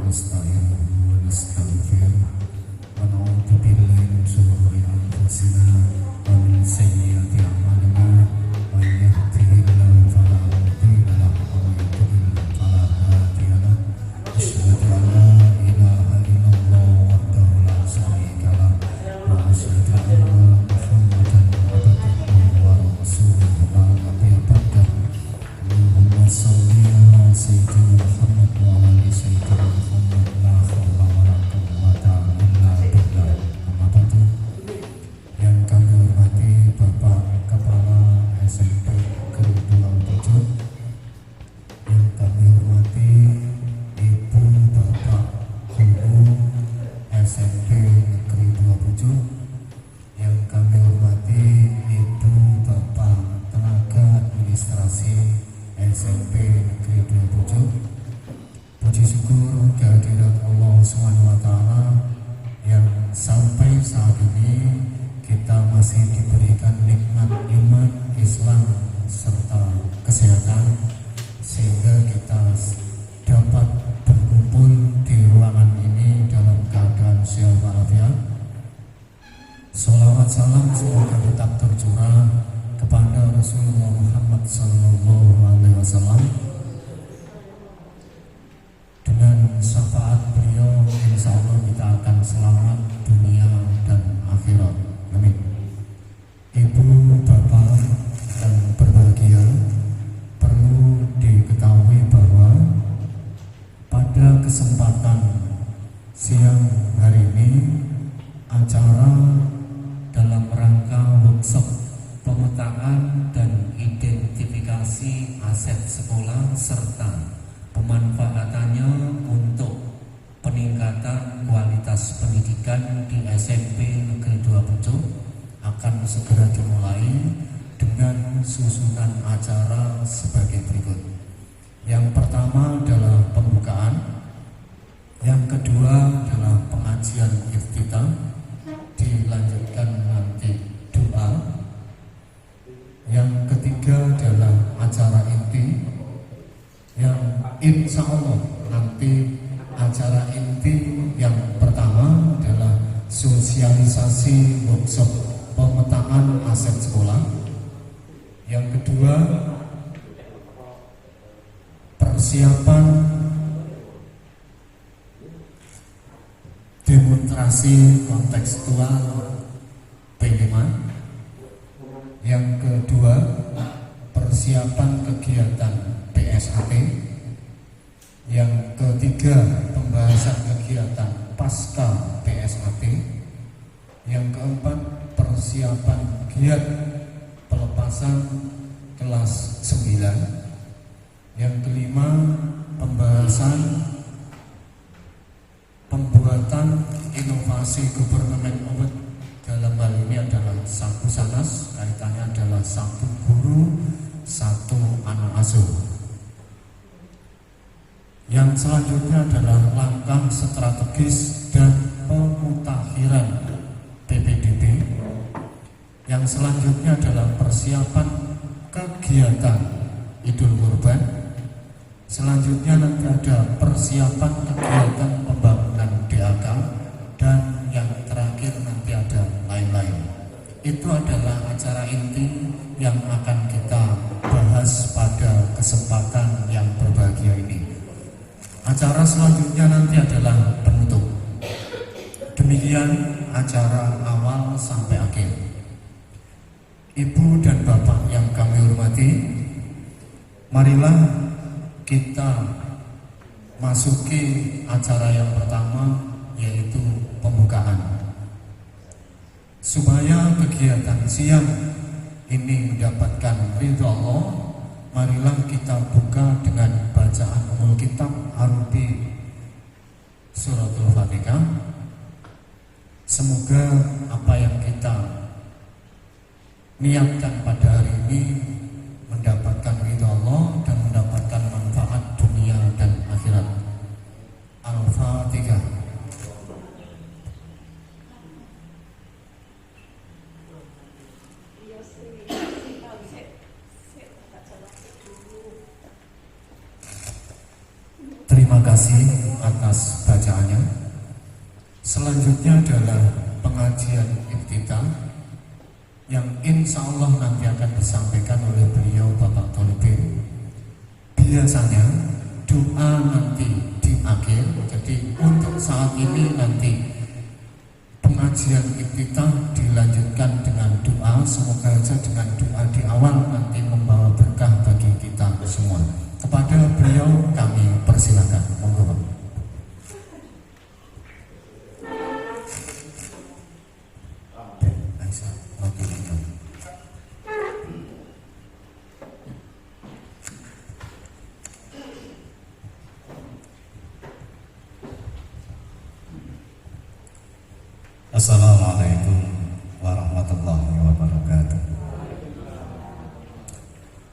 ونستعينه ونستغفره ونعوذ بالله من شرور أنفسنا ومن سيئات أعمالنا من يهده الله فلا مضل له ومن يضلل فلا هادي له أشهد أن لا إله إلا الله وحده لا شريك له وأشهد أن محمدا عبده ورسوله لا نبي بعده اللهم صل على سيدنا محمد وعلى آل سيدنا محمد لا حول ولا قوة إلا بالله. Amma ba'du. Yang kami hormati Bapak Kepala SMP Negeri 27, yang kami hormati Ibu Bapak Guru SMP Negeri 27, yang kami hormati Ibu Bapak Tenaga Administrasi SMP Negeri 27. Puji syukur kehadirat Allah SWT yang sampai saat ini kita masih diberikan nikmat iman, Islam serta kesehatan, sehingga kita dapat berkumpul di ruangan ini dalam keadaan sehat walafiat. Sholawat salam semoga tetap tercurah kepada Rasulullah Muhammad SAW. Dengan syafaat beliau, insya Allah kita akan selamat dunia dan akhirat. Amin. Ibu, bapak yang berbahagia, perlu diketahui bahwa pada kesempatan siang hari ini acara dalam rangka workshop pemetaan dan identifikasi aset sekolah serta pemanfaatannya untuk peningkatan kualitas pendidikan di SMP Negeri 27 akan segera dimulai dengan susunan acara sebagai berikut. Yang pertama adalah pembukaan, yang kedua adalah pengajian iftitah, dilanjutkan nanti doa, yang ketiga adalah acara inti, yang insya Allah nanti acara inti yang pertama adalah sosialisasi workshop pemetaan aset sekolah, yang kedua persiapan demonstrasi kontekstual P5, yang kedua persiapan kegiatan PSAT, yang ketiga pembahasan kegiatan pasca PSAT, yang keempat persiapan giat pelepasan kelas 9, yang kelima pembahasan pembuatan inovasi government award, dalam hal ini adalah satu sanas, kaitannya adalah satu guru satu anak asuh. Yang selanjutnya adalah langkah strategis dan pemutakhiran PPDB. Yang selanjutnya adalah persiapan kegiatan Idul Kurban. Selanjutnya nanti ada persiapan kegiatan pembangunan DAK, dan yang terakhir nanti ada lain-lain. Itu adalah acara inti yang akan kita bahas pada kesempatan yang berbahagia ini. Acara selanjutnya nanti adalah penutup. Demikian acara awal sampai akhir. Ibu dan bapak yang kami hormati, marilah kita masuki acara yang pertama, yaitu pembukaan. Supaya kegiatan siang ini mendapatkan ridho Allah, marilah kita buka dengan bacaan umul kitab arti suratul Fatihah. Semoga apa yang kita niatkan pada hari ini mendapatkan ridho Allah dan mendapatkan manfaat dunia dan akhirat. Al-Fatihah. Terima kasih. kasih atas bacaannya. Selanjutnya adalah pengajian iftitah yang insya Allah nanti akan disampaikan oleh beliau Bapak Tolibin. Biasanya doa nanti di akhir, jadi untuk saat ini nanti pengajian iftitah dilanjutkan dengan doa. Semoga saja dengan doa di awal nanti membawa berkah bagi kita semua. Kepada beliau kami persilakan, monggo Pak. Assalamualaikum warahmatullahi wabarakatuh.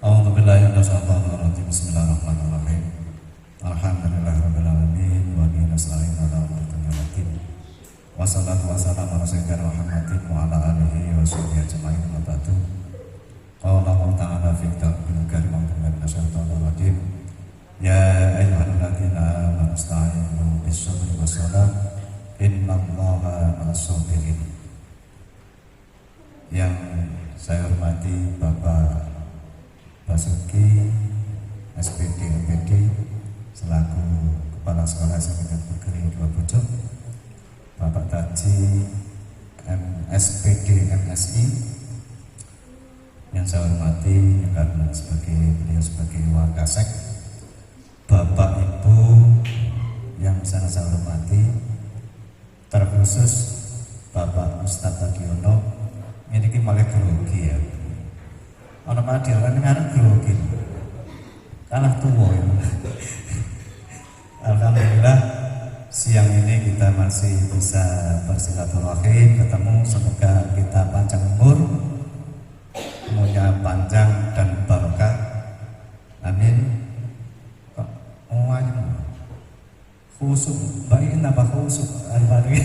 A'udzubillahi minasyaitonir rajim. Bismillahirrahmanirrahim. Alhamdulillahirabbil alamin wa bihi nasta'in 'ala umuri dunya waddin. Wassalatu wassalamu ala sayyidina Muhammadin wa ala alihi wa sahbihi ajma'in wa ba'du. Qala Allah ta'ala fi kitabihil karim minasyaitonir rajim. Ya ayyuhalladzina amanu ista'inu bis-sabri was-salah. Innallaha ma'as-sabirin. Yang saya hormati Bapak Basuki SPD MPD selaku Kepala Sekolah SMK Negeri 2 Pucuk, Bapak Taji SPD MSI yang saya hormati karena beliau sebagai Wakasek, Bapak Ibu yang sangat saya hormati, terkhusus Bapak Ustadz Tagiono. Ini malah grogi ya. Orang mati orang dengar grogi, kalah tua ya. Alhamdulillah siang ini kita masih bisa bersilaturahim, ketemu. Semoga kita panjang umur, umurnya panjang dan barokah. Amin. Khusuk, baik napa khusuk al-bari.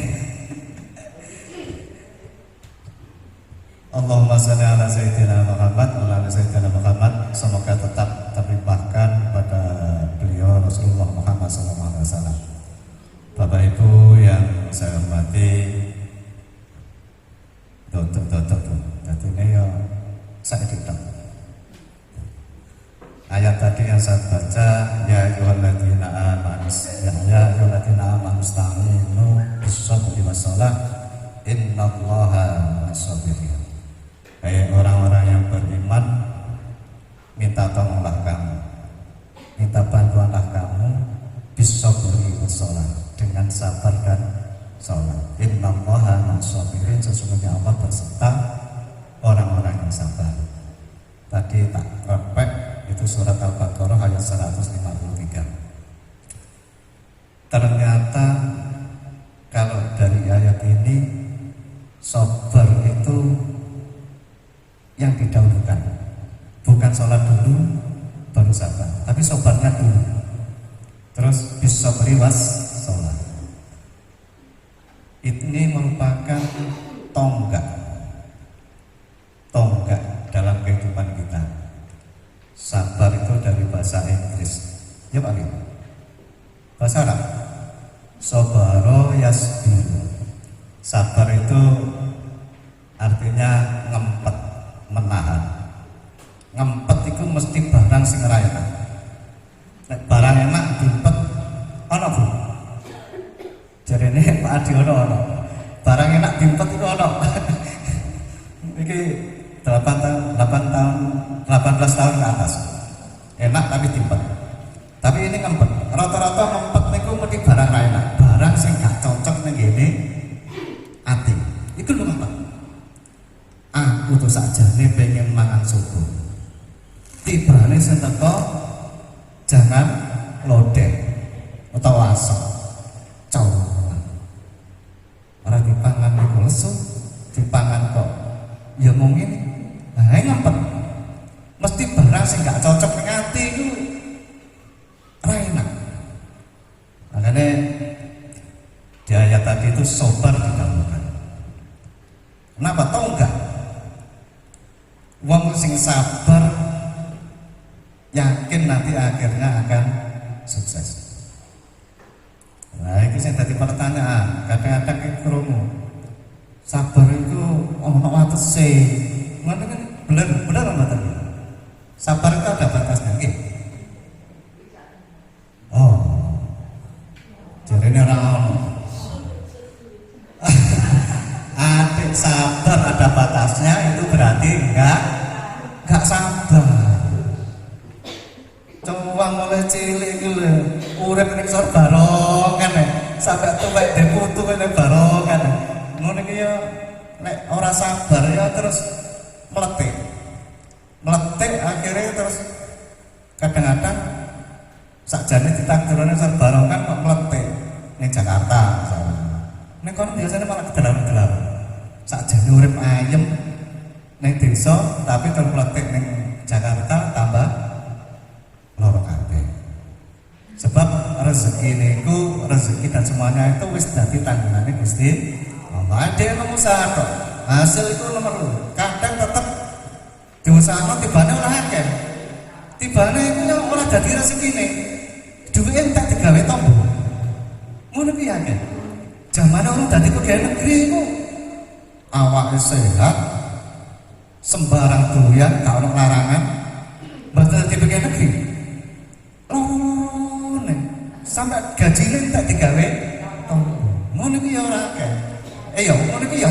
Allahumma shalli ala sayyidina Muhammad wa ala sayyidina Muhammad. Semoga tetap terlimpahkan pada beliau Rasulullah Muhammad SAW. Bapak Ibu yang saya hormati, tutup. Jadi ini ya saya tidak. Ayat tadi yang saya baca, ya ayyuhalladzina amanu ista'inu bis-sabri was-salah innallaha ma'as-sabirin. Hai orang-orang yang beriman, minta tolonglah kamu, minta bantuanlah kamu bis-sabri was-salah, dengan sabar dan salat. Innallaha ma'as-sabirin, sesungguhnya Allah beserta orang-orang yang sabar. Tadi tak repek, itu surat Al-Baqarah ayat 153. Ternyata kalau dari ayat ini sabar itu yang didahulukan, bukan sholat dulu baru sabar, tapi sabarnya dulu, terus bisabri was sholat. Ini merupakan tonggak dalam kehidupan kita. Sabar itu dari bahasa Inggris, ya Pak, bahasa Arab. Sabaro yasbiru. Sabar itu artinya ngempet, menahan. Ngempet itu mesti barang sing ora enak. Nek barang enak diempet ana Bu. Jarene Pak Adi ono. Barang enak diempet itu ono. Iki 18 tahun ke atas. Enak tapi diempet. Tapi ini ngempet. Rata-rata ngempet niku mesti barang ra enak. Barang sing gak cocok ning ngene ati. Iku lho ngempet. Aku tuh sakjane pengen mangan soto. Tibane sing teko jangan lodeh utawa asam. Cowok. Ora dipangan niku lesu, dipangan kok ya mung ngene. Nah, ngempet. Mesti barang sing gak cocok ning ati iku ra enak. Makanya di ayat tadi itu sabar didahulukan. Kenapa? Tahu enggak? Wong sing sabar yakin nanti akhirnya akan sukses. Nah, itu yang tadi pertanyaan. Kadang-kadang kita krungu. Sabar itu ono watese. Ngono kan bener mboten? Sabar itu ada batasnya, nggih. Oh. Jarene ora ono. Adik sabar ada batasnya itu berarti enggak sabar. Cowang mulai cilik iki lho, urip ning sor barongan sampai tuwek deputu ning barongan. Ngono iki ya nek ora sabar ya terus meletik. Meletik akhirnya terus kadang-kadang sakjane ditakdirane sor barongan kok meletik ning Jakarta misalnya. Nek kono biasanya malah kedalam-kedalam. Sakjane urip ayem ning desa tapi terus meletik ning Jakarta tambah loro kabeh. Sebab rezeki niku, rezeki dan semuanya itu wis dadi tanggungannya Gusti Allah. Ade nang usaha tok. Hasil itu nomor loro. Kadang tetep diusahakan tibane ora akeh. Tibane iku yo ora dadi rezekine. Duwe entek digawe tombo. Ngono piye akeh. Jamane orang dadi pegawai negeri iku awake sehat, sembarang doyan gak ono larangan. Mboten dadi pegawai negeri. Sampai gajine tak digawe tombo. Ngono iki ya ora akeh. Ya ngono iki ya.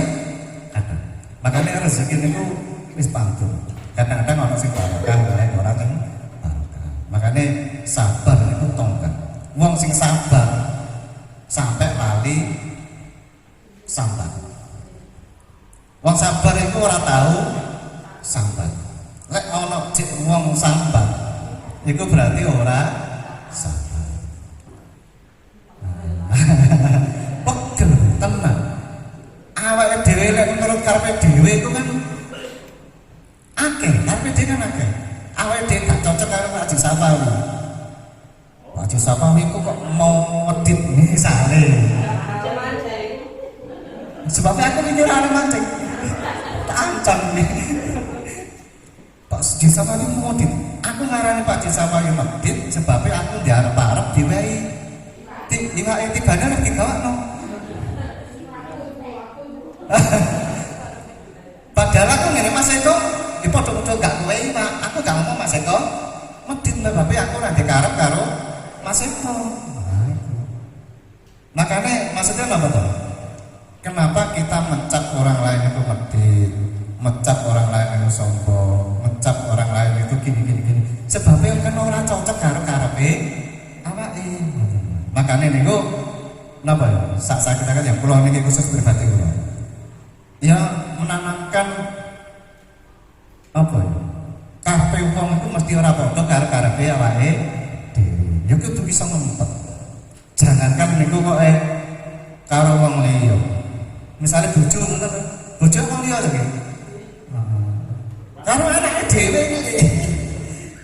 Makanya rezeki niku wis pantun. Kadang-kadang ana sing barokah, ora sing barokah. Makanya sabar niku tongkat. Wong sing sabar sampai lali sambat. Wong sabar iku ora tahu sambat. Lek ana cek wong sambat iku berarti ora sabar. Pegel tenang. Awake dhewe lek menurut karepe dhewe itu kan akeh, karepe dhewe kan akeh. Awake dhewe gak cocok karo Pak Haji Sapawi. Pak Haji Sapawi ku kok mau ngedit misale. Sebabnya aku mikir arep mancing. Tak ancam nih. Pak Haji Sapawi mau ngedit. Aku ngarani Pak Haji Sapawi ngedit sebabnya aku diarep-arep diwehi. Iwake tibane nek digawakno. Padahal aku ngene Mas Eko, ya padha-padha gak kowe Pak. Aku gak ngomong Mas Eko. Medit babe aku ora dikarep karo Mas Eko. Makanya maksudnya apa tuh? Kenapa kita mencap orang lain itu medit, mencap orang lain itu sombong, mencap orang lain itu gini. Sebabnya kan orang cocok karo karepe awake. Makanya niku napa ya? Sak kita kan yang kula niki khusus pribadi kula. Ya menanamkan apa ya? Karepe wong itu mesti ora padha karo karepe awake dhewe. Ya kudu bisa ngempet. Jangankan niku kok karo wong liya. Misale bojo ngoten, bojo wong liya lho nggih. Karo anake dhewe iki.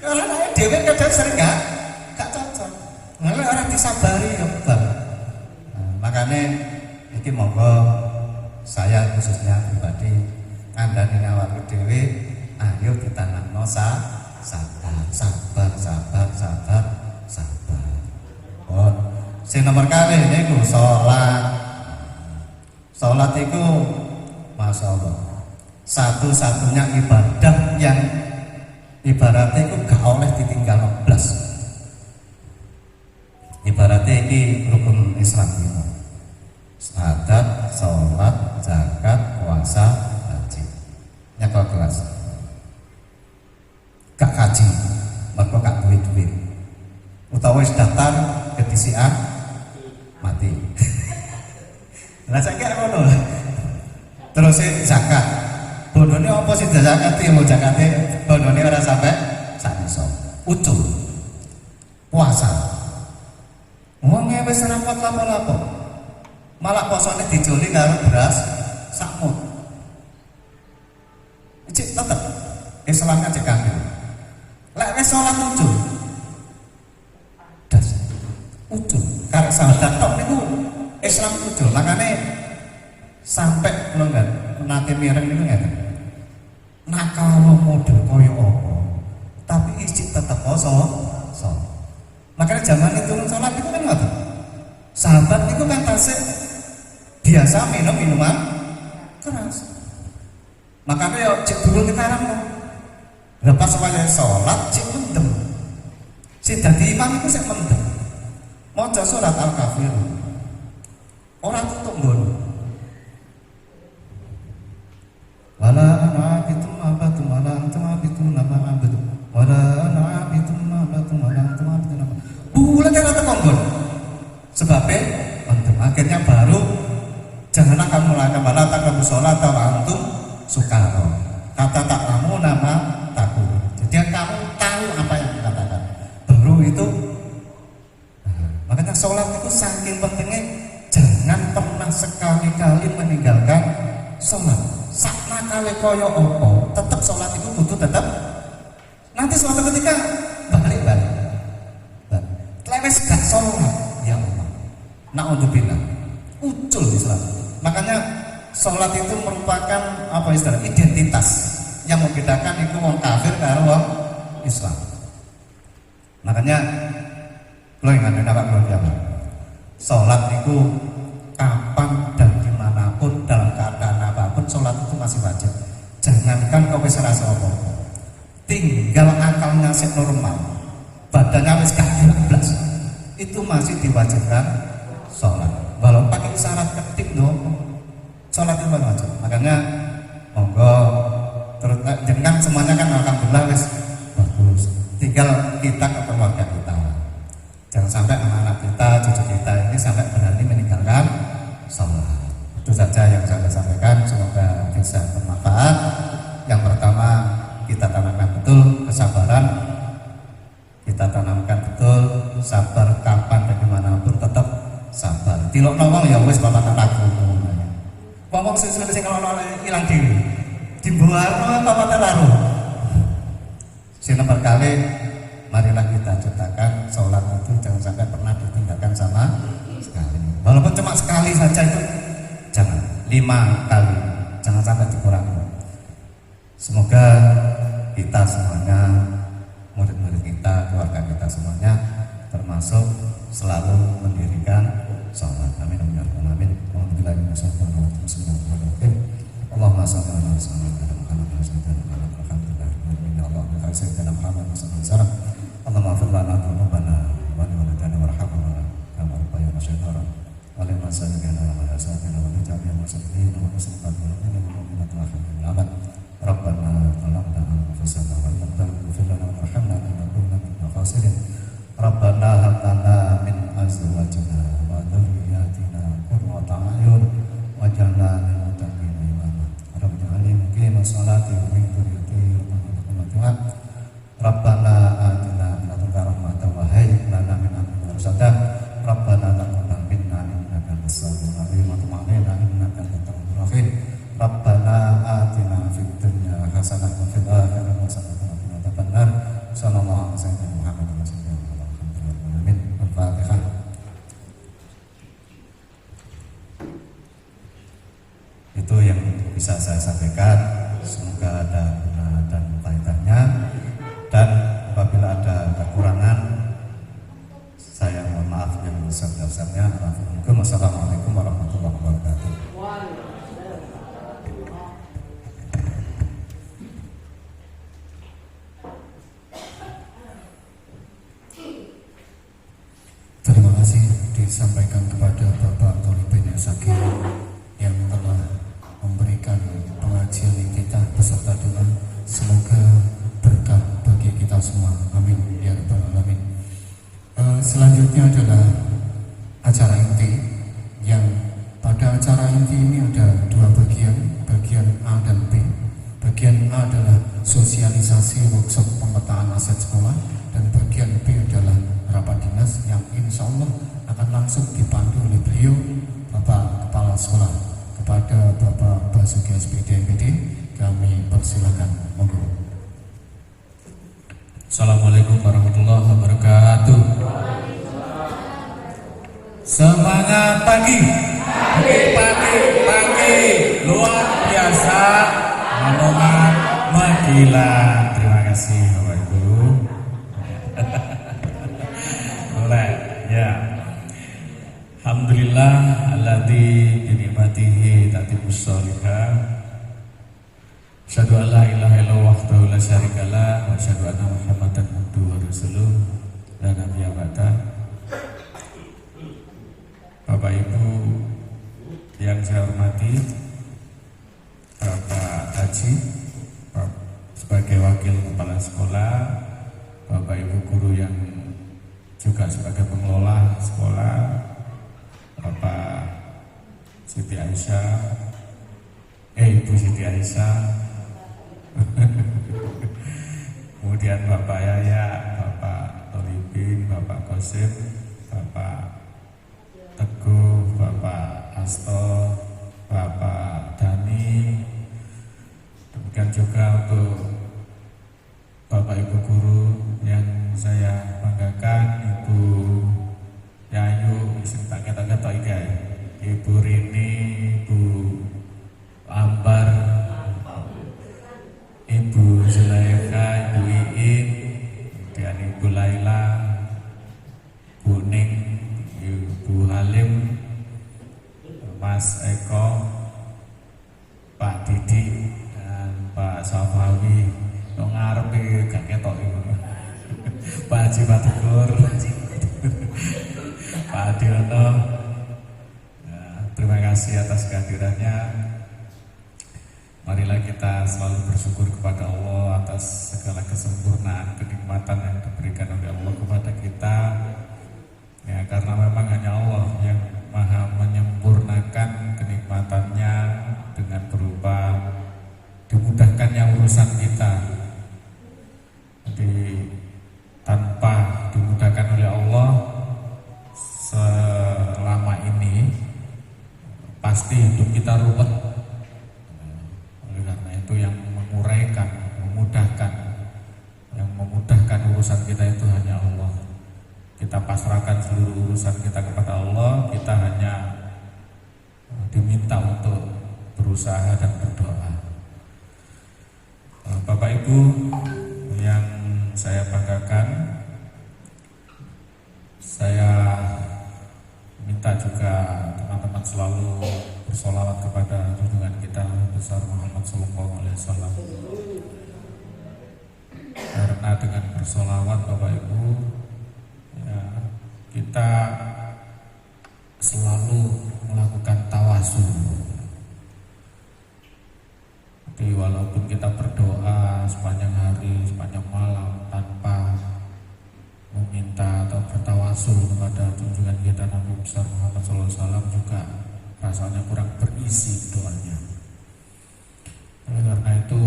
Karo anake dhewe kadang sering gak cocok. Malah orang disabari ya bang. Makanya ini monggo saya khususnya pribadi ngandani awake dhewe ayo ditanamno sabar. Oh, sing nomor kali niku salat. Salat itu Masya Allah satu-satunya ibadah yang ibaratnya itu gak oleh ditinggal blas. Ibaratnya ini rukun Islam itu syahadat, sholat, zakat, puasa, haji. Nyapa kelas gak kaji maka gak duit utawa wis daftar ke DCA mati. Lah saiki ngono. Terus zakat bodone apa sih zakat iki mau zakate bodone ora sampai sak iso ucul puasa wong wis ora kuat lapo-lapo malah posone dijoli karo beras sakmut cek tetep Islamnya cek kafir lek wis salat ucul das ucul karek sahadat tok niku Islam ucul makane sampai longgar nate mireng niku ngeten nakal model koyo apa tapi isi tetep poso makanya zaman itu turun sholat itu kan ngoten Sahabat itu kan tasik biasa minum minuman keras. Makanya ya cek dulu kita orang lepas supaya sholat cek mendem. Si dadi imam itu cek mendem. Mau surat Al-Kafir. Orang tutup ngono. Wala an'abitum abatum wala antum abitun nama abadu. Wala an'abitum abatum wala antum abitun nama. Bulan yang rata konggon. Sebabnya mendem. Akhirnya baru jangan akan mulakan wala taqrabu sholat wa antum sukaro. Kata tak kamu nama takut. Jadi kamu tahu apa yang dikatakan. Baru itu. Makanya sholat itu saking pentingnya. Jangan pernah sekali-kali meninggalkan sholat. Sakna kali koyo opo, tetap sholat itu butuh tetap. Nanti suatu ketika balik. Lewes gak sholat, ya Allah. Na'udzubillah. Ucul Islam. Makanya sholat itu merupakan apa istilah identitas yang membedakan itu wong kafir karo wong Islam. Makanya lo ingat apa belum apa? Sholat itu kapan dan dimanapun dalam keadaan apapun sholat itu masih wajib. Jangankan kau wis rasa apa-apa, tinggal akalnya sik normal, badannya wis gak jelas, itu masih diwajibkan sholat. Walau pakai syarat ketik dong, sholat itu wajib. Makanya monggo terus dengan semuanya kan alhamdulillah wis bagus. Tinggal kita ke keluarga kita. Jangan sampai anak-anak kita, cucu kita ini sampai berani meninggalkan sholat. Itu saja yang saya sampaikan. Semoga bisa bermanfaat. Yang pertama, kita tanamkan betul kesabaran. Kita tanamkan betul sabar kapan dan dimanapun tetap sabar. Tilok ngomong ya wis bapak takut. Ngomong sesuai kalau hilang diri. Dibuarno bapak terlalu. Nomor kali. Marilah kita ciptakan sholat itu jangan sampai pernah ditinggalkan sama sekali. Walaupun cuma sekali saja itu jangan, 5 kali, jangan sampai dikurangi. Semoga kita semuanya, murid-murid kita, keluarga kita semuanya termasuk selalu mendirikan sholat. Amin amin amin. Alhamdulillah Allahumma shalli ala sayyidina Muhammad wa sallam. Alhamdulillah. Allahumma sayyidina Muhammad wa sallam. Allahumma afir lana dhunubana wa liwalidayna warhamna kama rabbayana shighara wa lima sayyidina wa yasafina wa lijami'il muslimin wa muslimat wal mu'minin wal mu'minat wa akhiril aman. Rabbana zalamna anfusana wa lam taghfir lana warhamna lanakunanna minal khasirin. Rabbana hab lana min azwajina wa dhurriyyatina qurrata a'yun waj'alna lil muttaqina imama. Rabbana muqimas salati wa min dhurriyyati rahmatan. Rabbana atina min ladunka rahmatan wa hayyi lana min amrina rashada. Rabbana taqabbal minna innaka antas samiul alim wa tub 'alaina innaka antat tawwabur rahim. Rabbana atina fid dunya hasanah wa fil akhirati hasanah wa qina adzabannar. Sallallahu alaihi wasallam Muhammad wa sallam. Amin. Al-Fatihah. Itu yang bisa saya sampaikan. Semoga ada guna dan faedahnya. Dan apabila ada kekurangan, saya mohon maaf yang sebesar-besarnya. Wassalamualaikum warahmatullahi wabarakatuh. Terima kasih disampaikan kepada Bapak Tolibin Sakir yang telah memberikan pengajian kita beserta doa. Semoga berkah bagi kita semua. Amin ya rabbal alamin. Selanjutnya adalah acara inti, yang pada acara inti ini ada 2 bagian, bagian A dan B. Bagian A adalah sosialisasi workshop pemetaan aset sekolah, dan bagian B adalah rapat dinas yang insya Allah akan langsung dipandu oleh beliau, Bapak Kepala Sekolah. Kepada Bapak Basuki SPD MPD, kami persilakan, monggo. Assalamualaikum warahmatullahi wabarakatuh. Semangat pagi, pagi, luar biasa, omongan megila. Terima kasih Bapak Ibu. Boleh, ya. Alhamdulillah alladzi bi ni'matihi tatimmus shalihat. Asyhadu an la ilaha illallah wahdahu la syarikalah wa asyhadu anna Muhammadan abduhu wa rasuluh la nabiyya ba'da. Bapak Ibu yang saya hormati, Bapak Haji sebagai wakil kepala sekolah, Bapak Ibu guru yang juga sebagai pengelola sekolah, Bapak Siti Aisyah, Ibu Siti Aisyah, kemudian Bapak Yaya, Bapak Tolibin, Bapak Kosim, Bapak Teguh, Bapak Asto, Bapak Dani, demikian juga untuk Bapak Ibu guru yang saya banggakan, Ibu Yayu, sing tak ketok-ketok iki, Ibu Rini, Ibu Ambar, Ibu Zulaikha, Ibu Iin, kemudian Ibu Laila, Bu Ning, Ibu Halim, Mas Eko, Pak Didi, dan Pak Safawi. Nang ngarep gak ketok iki. Pak Haji Tegur, Pak Adiono. Terima kasih atas kehadirannya. Marilah kita selalu bersyukur kepada Allah atas segala kesempurnaan, kenikmatan yang diberikan oleh Allah kepada kita. Ya, karena memang hanya Allah yang maha menyempurnakan kenikmatannya dengan berupa dimudahkannya urusan kita. Jadi tanpa dimudahkan oleh Allah selama ini pasti hidup kita ruwet. Oleh karena itu yang menguraikan, yang memudahkan urusan kita itu hanya Allah. Kita pasrahkan seluruh urusan kita kepada Allah. Kita hanya diminta untuk berusaha dan berdoa. Bapak Ibu yang saya banggakan, saya minta juga teman-teman selalu bersolawat kepada junjungan kita besar Muhammad Sallallahu Alaihi Wasallam. Karena dengan bersolawat Bapak Ibu, ya, kita selalu melakukan tawasul. Jadi walaupun kita berdoa sepanjang hari, sepanjang malam tanpa meminta atau bertawasul kepada junjungan kita Nabi besar Muhammad SAW, juga rasanya kurang berisi doanya. Oleh karena itu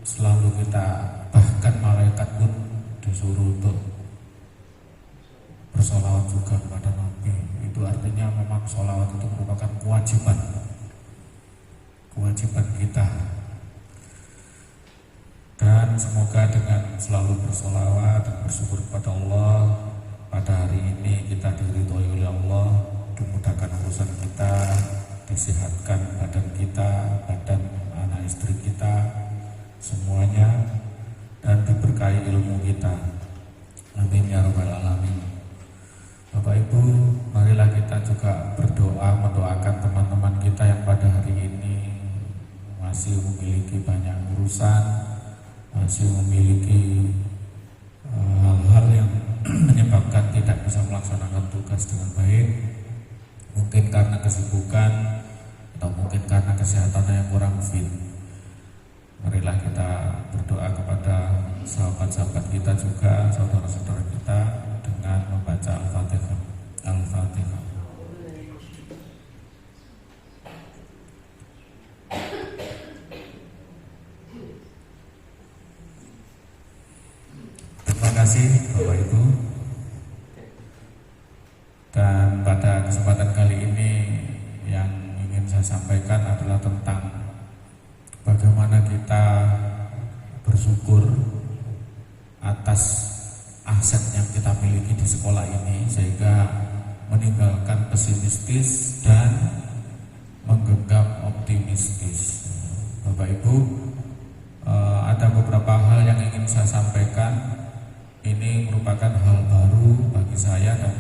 selalu kita, bahkan malaikat pun disuruh untuk bersolawat juga kepada Nabi. Itu artinya memang solawat itu merupakan kewajiban kita. Dan semoga dengan selalu bersolawat dan bersyukur kepada Allah, pada hari ini kita diridhoi oleh Allah, dimudahkan urusan kita, disehatkan badan kita, badan anak istri kita, semuanya, dan diberkahi ilmu kita. Amin ya rabbal alamin. Bapak Ibu, marilah kita juga berdoa, mendoakan teman-teman kita yang pada hari ini masih memiliki banyak urusan, masih memiliki hal-hal yang menyebabkan tidak bisa melaksanakan tugas dengan baik, mungkin karena kesibukan atau mungkin karena kesehatannya yang kurang fit. Marilah kita berdoa kepada sahabat-sahabat kita juga, saudara-saudara kita, dengan membaca Al-Fatihah. Al-Fatihah. Terima kasih Bapak Ibu. Dan pada kesempatan kali ini yang ingin saya sampaikan adalah tentang bagaimana kita bersyukur atas aset yang kita miliki di sekolah ini, sehingga meninggalkan pesimistis dan menggenggam optimistis. Bapak Ibu, ada beberapa hal yang ingin saya sampaikan. Ini merupakan hal baru bagi saya dan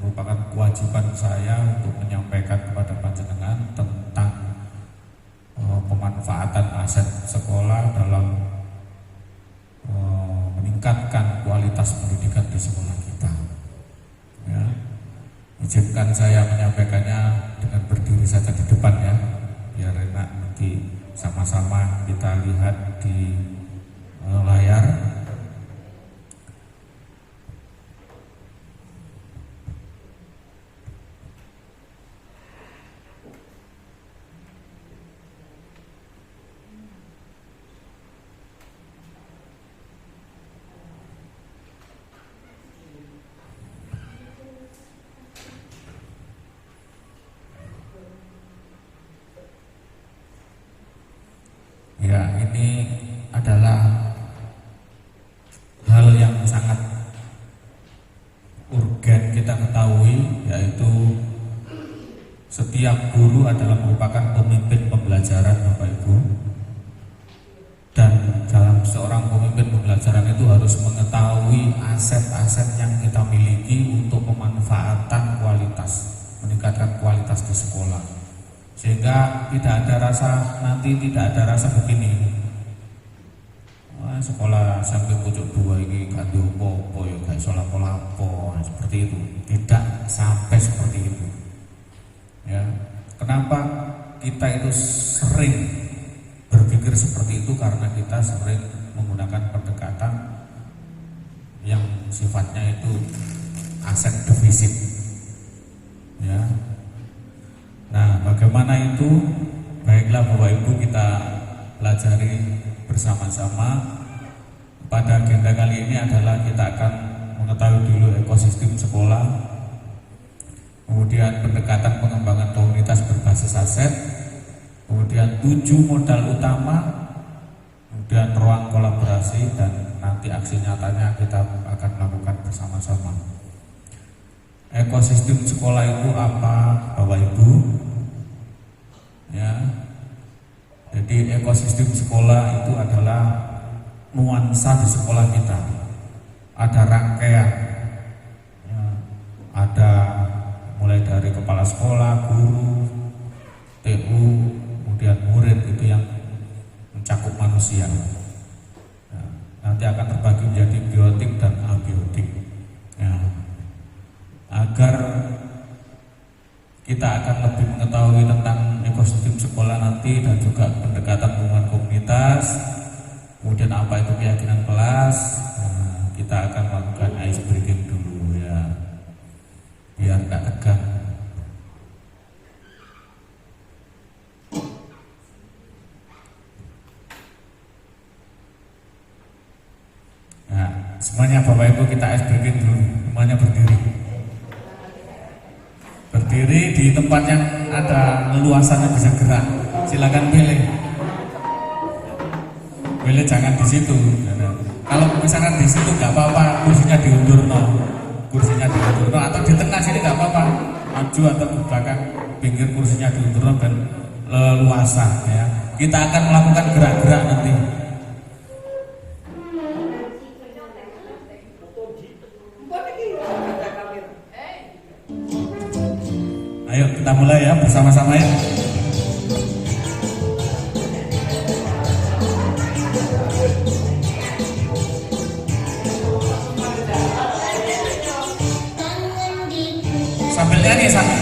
merupakan kewajiban saya untuk menyampaikan kepada panjenengan tentang pemanfaatan aset sekolah dalam meningkatkan kualitas pendidikan di sekolah kita. Ya. Izinkan saya menyampaikannya dengan berdiri saja di depan ya, biar enak nanti sama-sama kita lihat di layar. Ya, ini adalah hal yang sangat urgen kita ketahui, yaitu setiap guru adalah merupakan pemimpin pembelajaran, Bapak Ibu. Dan dalam seorang pemimpin pembelajaran itu harus mengetahui aset-aset yang kita miliki untuk pemanfaatan kualitas, meningkatkan kualitas di sekolah. Sehingga tidak ada rasa begini, wah, sekolah sampai pojok 2 ini ganti opo ya guys, sekolah lapo seperti itu. Tidak sampai seperti itu ya. Kenapa kita itu sering berpikir seperti itu? Karena kita sering menggunakan pendekatan yang sifatnya itu aset defisit ya. Nah, bagaimana itu? Baiklah Bapak Ibu, kita pelajari bersama-sama. Pada agenda kali ini adalah kita akan mengetahui dulu ekosistem sekolah, kemudian pendekatan pengembangan komunitas berbasis aset, kemudian 7 modal utama, kemudian ruang kolaborasi, dan nanti aksi nyatanya kita akan lakukan bersama-sama. Ekosistem sekolah itu apa, Bapak Ibu? Ya, jadi ekosistem sekolah itu adalah nuansa di sekolah kita. Ada rangkaian, ya, ada mulai dari kepala sekolah, guru, TU, kemudian murid, itu yang mencakup manusia. Ya, nanti akan terbagi menjadi biotik dan abiotik. Ya, agar kita akan lebih mengetahui tentang ekosistem sekolah nanti dan juga pendekatan hubungan komunitas, kemudian apa itu keyakinan kelas. Nah, kita akan melakukan ice breaking dulu ya, biar nggak tegang. Nah, semuanya Bapak Ibu kita ice breaking dulu, semuanya berdiri. Berdiri di tempat yang ada leluasan yang bisa gerak. Silakan pilih. Pilih jangan di situ. Kalau misalkan di situ nggak apa-apa, kursinya diundur atau di tengah sini nggak apa-apa. Maju atau di belakang pinggir kursinya diundur dan leluasa ya. Kita akan melakukan gerak-gerak nanti. Ayo kita mulai ya bersama-sama ya. Sambil nyanyi sambil.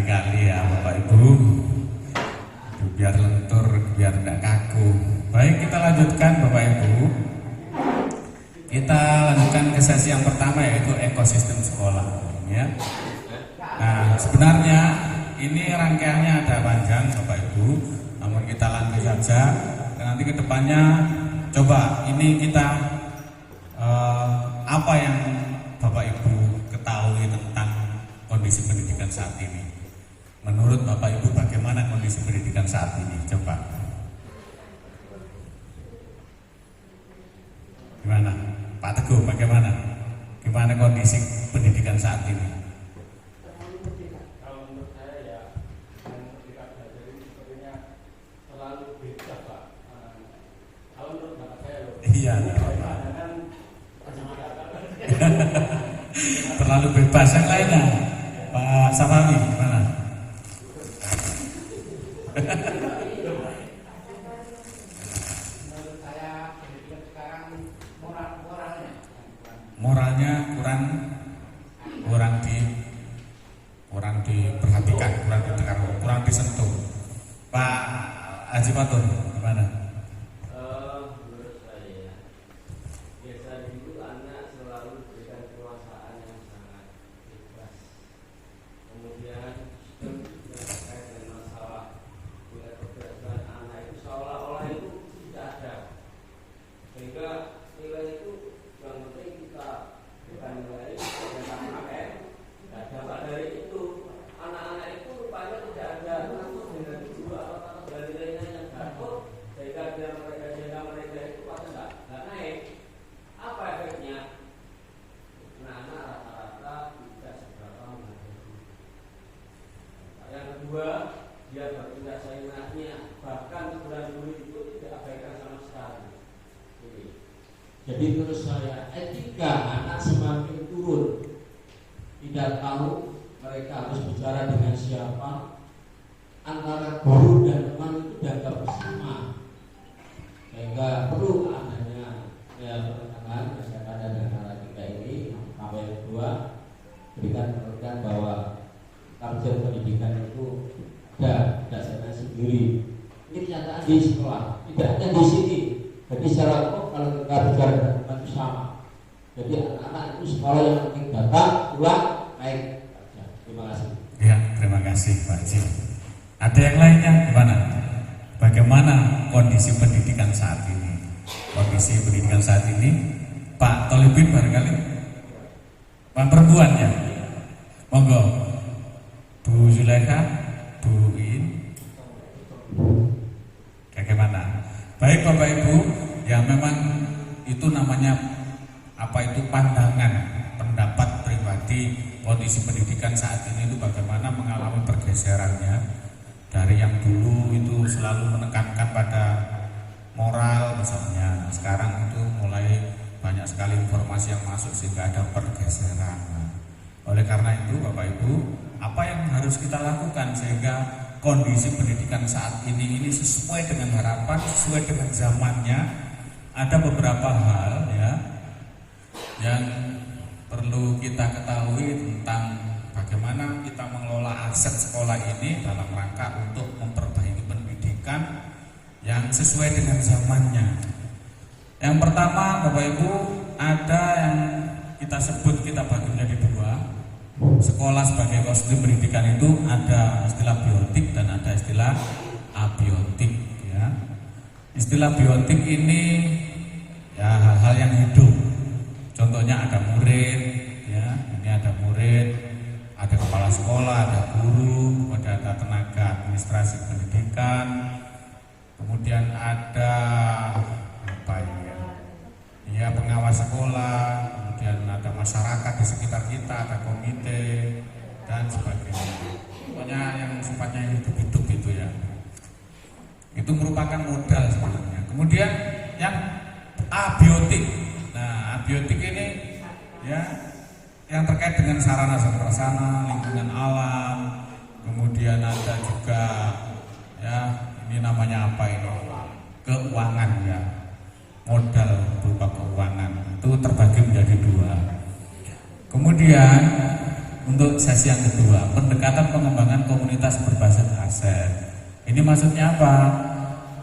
berkali-kali ya Bapak Ibu. Biar lentur, biar tidak kaku. Baik, kita lanjutkan Bapak Ibu. Kita lanjutkan ke sesi yang pertama, yaitu ekosistem sekolah ya. Nah, sebenarnya ini rangkaiannya ada panjang Bapak Ibu, namun kita lanjut saja. Dan nanti ke depannya coba ini kita apa yang Bapak Ibu ketahui tentang kondisi pendidikan saat ini. Menurut Bapak Ibu bagaimana kondisi pendidikan saat ini? Coba. Gimana? Pak Teguh, bagaimana? Gimana kondisi pendidikan saat ini? Kalau menurut saya ya, yang ketika belajar ini sepertinya terlalu bebas Pak. Kalau menurut bapak saya loh. Iya. Terlalu bebas. Yang lainnya, Pak Safami, gimana? Menurut saya pendidikan sekarang Moralnya kurang diperhatikan, kurang disentuh. Pak Haji Matur, gimana? Menurut saya, biasa dulu anak selalu diberikan kekuasaan yang sangat bebas. Kemudian sistem yang terkait dengan masalah tingkat keberhasilan anak itu seolah-olah itu tidak ada, sehingga nilai itu yang penting kita bukan nilai yang pakai. Nah, dampak dari itu anak-anak itu rupanya tidak ada takut dengan guru atau takut dari nilainya yang jatuh, sehingga mereka itu pada nggak naik. Apa efeknya? Anak-anak rata-rata tidak seberapa menghadapi. Yang kedua, dia bertindak seenaknya, bahkan teguran guru itu tidak abaikan sama sekali. Jadi menurut saya etika anak semakin turun. Tidak tahu mereka harus bicara dengan siapa, antara guru dan teman itu dianggap bersama, sehingga perlu adanya pertentangan masyarakat dan antara kita ini. Sampai yang kedua, berikan pengertian bahwa target pendidikan itu tidak saya sendiri. Ini kenyataan di sekolah, tidak hanya di sini. Jadi secara umum kalau kita bicara dengan teman itu sama. Jadi anak-anak itu sekolah yang penting datang, pulang, naik. Terima kasih. Ya, terima kasih Pak Haji. Ada yang lainnya gimana? Bagaimana kondisi pendidikan saat ini? Kondisi pendidikan saat ini, Pak Tolibin barangkali, Pak perempuan ya. Monggo, Bu Zulaikha, Bu In. Bagaimana? Baik Bapak Ibu, ya memang itu namanya pandangan, pendapat pribadi kondisi pendidikan saat ini itu bagaimana mengalami pergeserannya dari yang dulu itu selalu menekankan pada moral misalnya, sekarang itu mulai banyak sekali informasi yang masuk sehingga ada pergeseran. Oleh karena itu Bapak Ibu, apa yang harus kita lakukan sehingga kondisi pendidikan saat ini sesuai dengan harapan, sesuai dengan zamannya? Ada beberapa hal ya yang perlu kita ketahui tentang bagaimana kita mengelola aset sekolah ini dalam rangka untuk memperbaiki pendidikan yang sesuai dengan zamannya. Yang pertama Bapak Ibu, ada yang kita sebut, kita bagi menjadi dua. Sekolah sebagai ekosistem pendidikan itu ada istilah biotik dan ada istilah abiotik ya. Istilah biotik ini ya hal-hal yang hidup. Contohnya ada murid ya, ini ada murid, ada kepala sekolah, ada guru, kemudian ada tenaga administrasi pendidikan, kemudian ada apa ya? Ya pengawas sekolah, kemudian ada masyarakat di sekitar kita, ada komite dan sebagainya. Pokoknya yang sifatnya hidup-hidup itu ya. Itu merupakan modal sebenarnya. Kemudian yang abiotik. Nah, abiotik ini ya yang terkait dengan sarana dan prasarana, lingkungan alam. Kemudian ada juga ya ini namanya apa ini? Keuangan ya. Modal berupa keuangan itu terbagi menjadi dua. Kemudian untuk sesi yang kedua, pendekatan pengembangan komunitas berbasis aset. Ini maksudnya apa?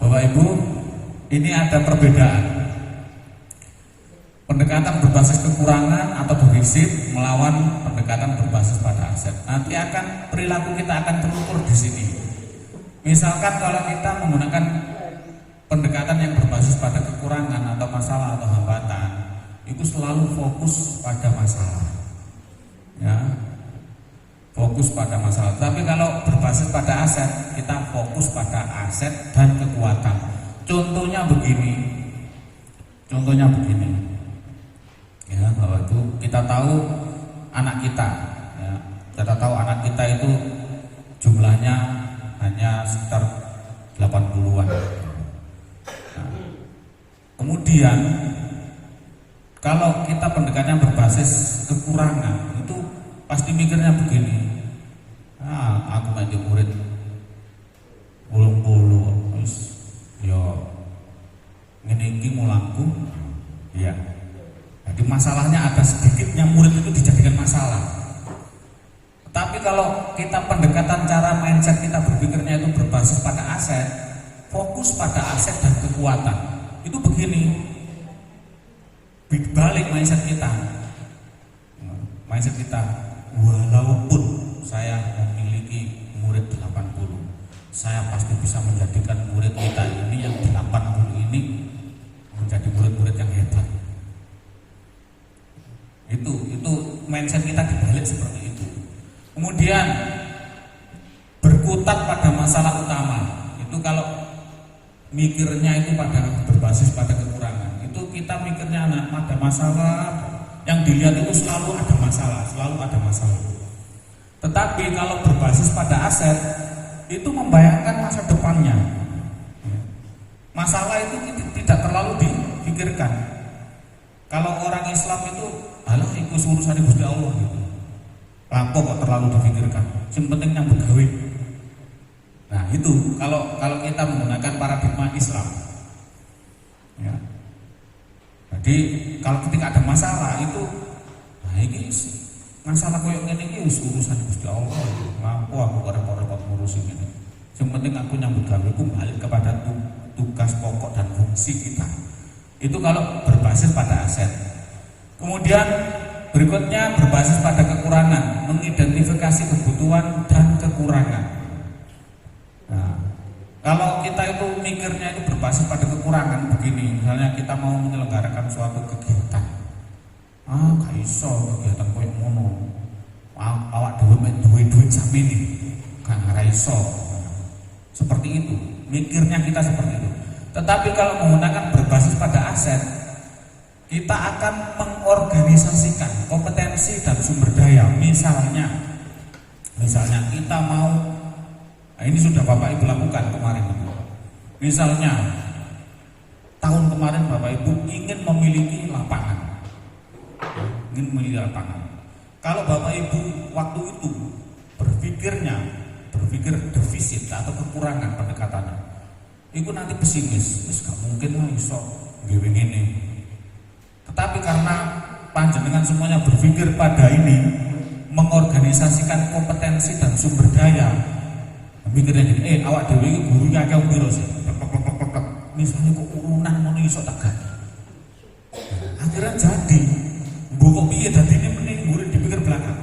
Bapak Ibu, ini ada perbedaan. Pendekatan berbasis kekurangan atau defisit melawan pendekatan berbasis pada aset. Nanti akan perilaku kita akan terukur di sini. Misalkan kalau kita menggunakan pendekatan yang berbasis pada kekurangan atau masalah atau hambatan, itu selalu fokus pada masalah. Ya. Fokus pada masalah. Tapi kalau berbasis pada aset, kita fokus pada aset dan kekuatan. Contohnya begini. Ya, bahwa itu kita tahu anak kita, ya, kita tahu anak kita itu jumlahnya hanya sekitar 80-an. Nah, kemudian kalau kita pendekatannya berbasis kekurangan, itu pasti mikirnya begini. Aku nanti murid ulung-ulung, terus yo ngene iki mulangku, ya. Jadi masalahnya ada sedikitnya murid itu dijadikan masalah. Tapi kalau kita pendekatan cara mindset kita berpikirnya itu berbasis pada aset, fokus pada aset dan kekuatan. Itu begini. Balik mindset kita. Mindset kita, walaupun saya memiliki murid 80, saya pasti bisa menjadikan murid kita ini yang 80 ini menjadi murid-murid yang hebat. Itu mindset kita dibalik seperti itu. Kemudian berkutat pada masalah utama. Itu kalau mikirnya itu berbasis pada kekurangan. Itu kita mikirnya ada masalah, yang dilihat itu selalu ada masalah. Tetapi kalau berbasis pada aset, itu membayangkan masa depannya. Masalah itu tidak terlalu dipikirkan. Kalau orang Islam itu, alah itu urusan Gusti Allah gitu. Lapo kok terlalu dipikirkan. Yang penting yang begawe. Nah itu kalau kita menggunakan paradigma Islam. Ya. Jadi kalau ketika ada masalah itu, nah ini masalah koyo ngene iki urusan Gusti Allah. Lapo aku repot-repot ngurusin ini. Yang penting aku nyambut gawe ku balik kepada tugas pokok dan fungsi kita. Itu kalau berbasis pada aset. Kemudian berikutnya berbasis pada kekurangan, mengidentifikasi kebutuhan dan kekurangan. Nah, kalau kita itu mikirnya itu berbasis pada kekurangan begini, misalnya kita mau menyelenggarakan suatu kegiatan, gak iso kegiatan koyo ngono, awak dhewe duwe samene, gak iso. Seperti itu, mikirnya kita seperti itu. Tetapi kalau menggunakan berbasis pada aset, kita akan mengorganisasikan kompetensi dan sumber daya. Misalnya kita mau, nah ini sudah Bapak Ibu lakukan kemarin. Misalnya tahun kemarin Bapak Ibu ingin memiliki lapangan. Kalau Bapak Ibu waktu itu berpikir defisit atau kekurangan pendekatannya, itu nanti pesimis, gak mungkin lah iso gawe ngene. Tetapi karena panjenengan semuanya berpikir pada ini, mengorganisasikan kompetensi dan sumber daya, mikirnya gini, awak dhewe iki guru akeh piro sih? Misalnya kok urunan ngono iso tekan. Akhirnya jadi, mbok kok piye dadine mending murid dipikir belakang.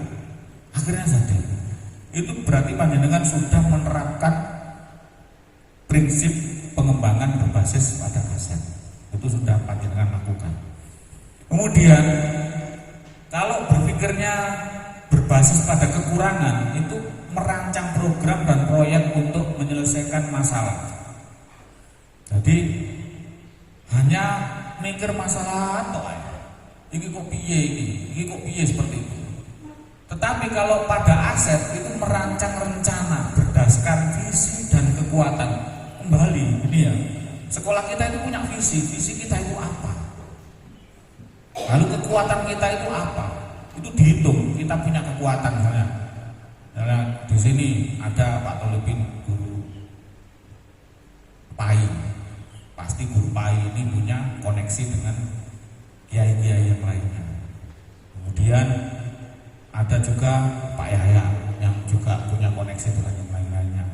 Akhirnya jadi. Itu berarti panjenengan sudah menerapkan prinsip pengembangan berbasis pada aset. Itu sudah panjenengan lakukan. Kemudian kalau berpikirnya berbasis pada kekurangan, itu merancang program dan proyek untuk menyelesaikan masalah. Jadi hanya mikir masalah atau iki kok piye seperti itu. Tetapi kalau pada aset itu merancang rencana berdasarkan visi dan kekuatan. Kembali ini ya, sekolah kita itu punya visi kita itu apa, lalu kekuatan kita itu apa, itu dihitung. Kita punya kekuatan misalnya di sini ada Pak Tolipin guru PAI, pasti guru PAI ini punya koneksi dengan kiai-kiai yang lainnya. Kemudian ada juga Pak Yahya yang juga punya koneksi dengan yang lain-lainnya.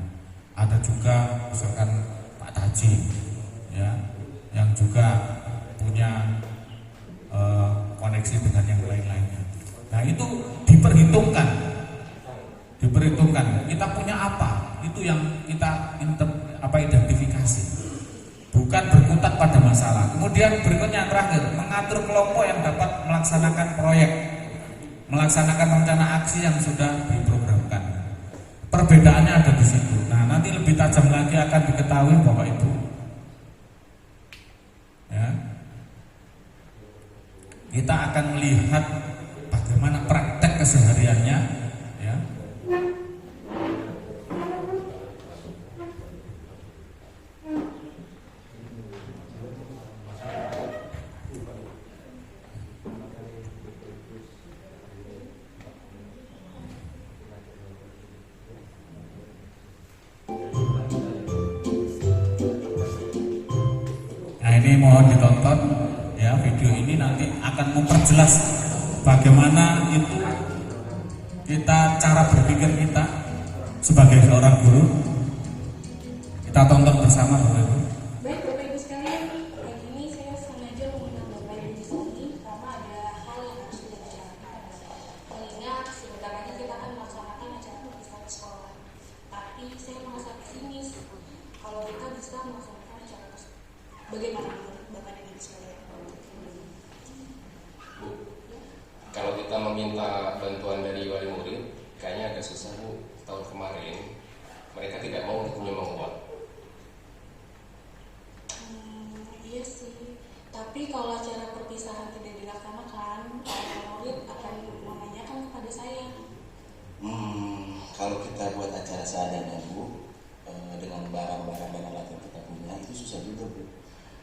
Ada juga misalkan Pak Taji ya, yang juga punya koneksi dengan yang lain-lainnya. Nah itu diperhitungkan kita punya apa, itu yang kita identifikasi, bukan berkutat pada masalah. Kemudian berikutnya yang terakhir, mengatur kelompok yang dapat melaksanakan proyek, melaksanakan rencana aksi yang sudah diprogramkan. Perbedaannya ada di situ. Nah nanti lebih tajam lagi akan diketahui Bapak Ibu ya. Kita akan melihat bagaimana praktek kesehariannya ya. Nah ini mohon ditonton ya, video ini nanti akan memperjelas bagaimana itu kita, cara berpikir kita sebagai seorang guru. Kita tonton bersama Bapak Ibu. Baik Bapak Ibu sekalian, pagi ini saya sengaja mengundang Bapak Ibu di sini karena ada hal yang harus kita bicarakan. Mengingat sebentar lagi kita akan melaksanakan acara perpisahan sekolah. Tapi saya merasa pesimis kalau kita bisa melaksanakan acara tersebut. Bagaimana menurut Bapak dan Ibu sekalian? Kalau kita meminta bantuan dari wali murid, kayaknya agak susah Bu. Tahun kemarin mereka tidak mau untuk menyumbang uang. Iya sih. Tapi kalau acara perpisahan tidak dilaksanakan, para murid akan menanyakan kepada saya. Kalau kita buat acara seadanya Bu, dengan barang-barang dan alat yang kita punya itu susah juga Bu.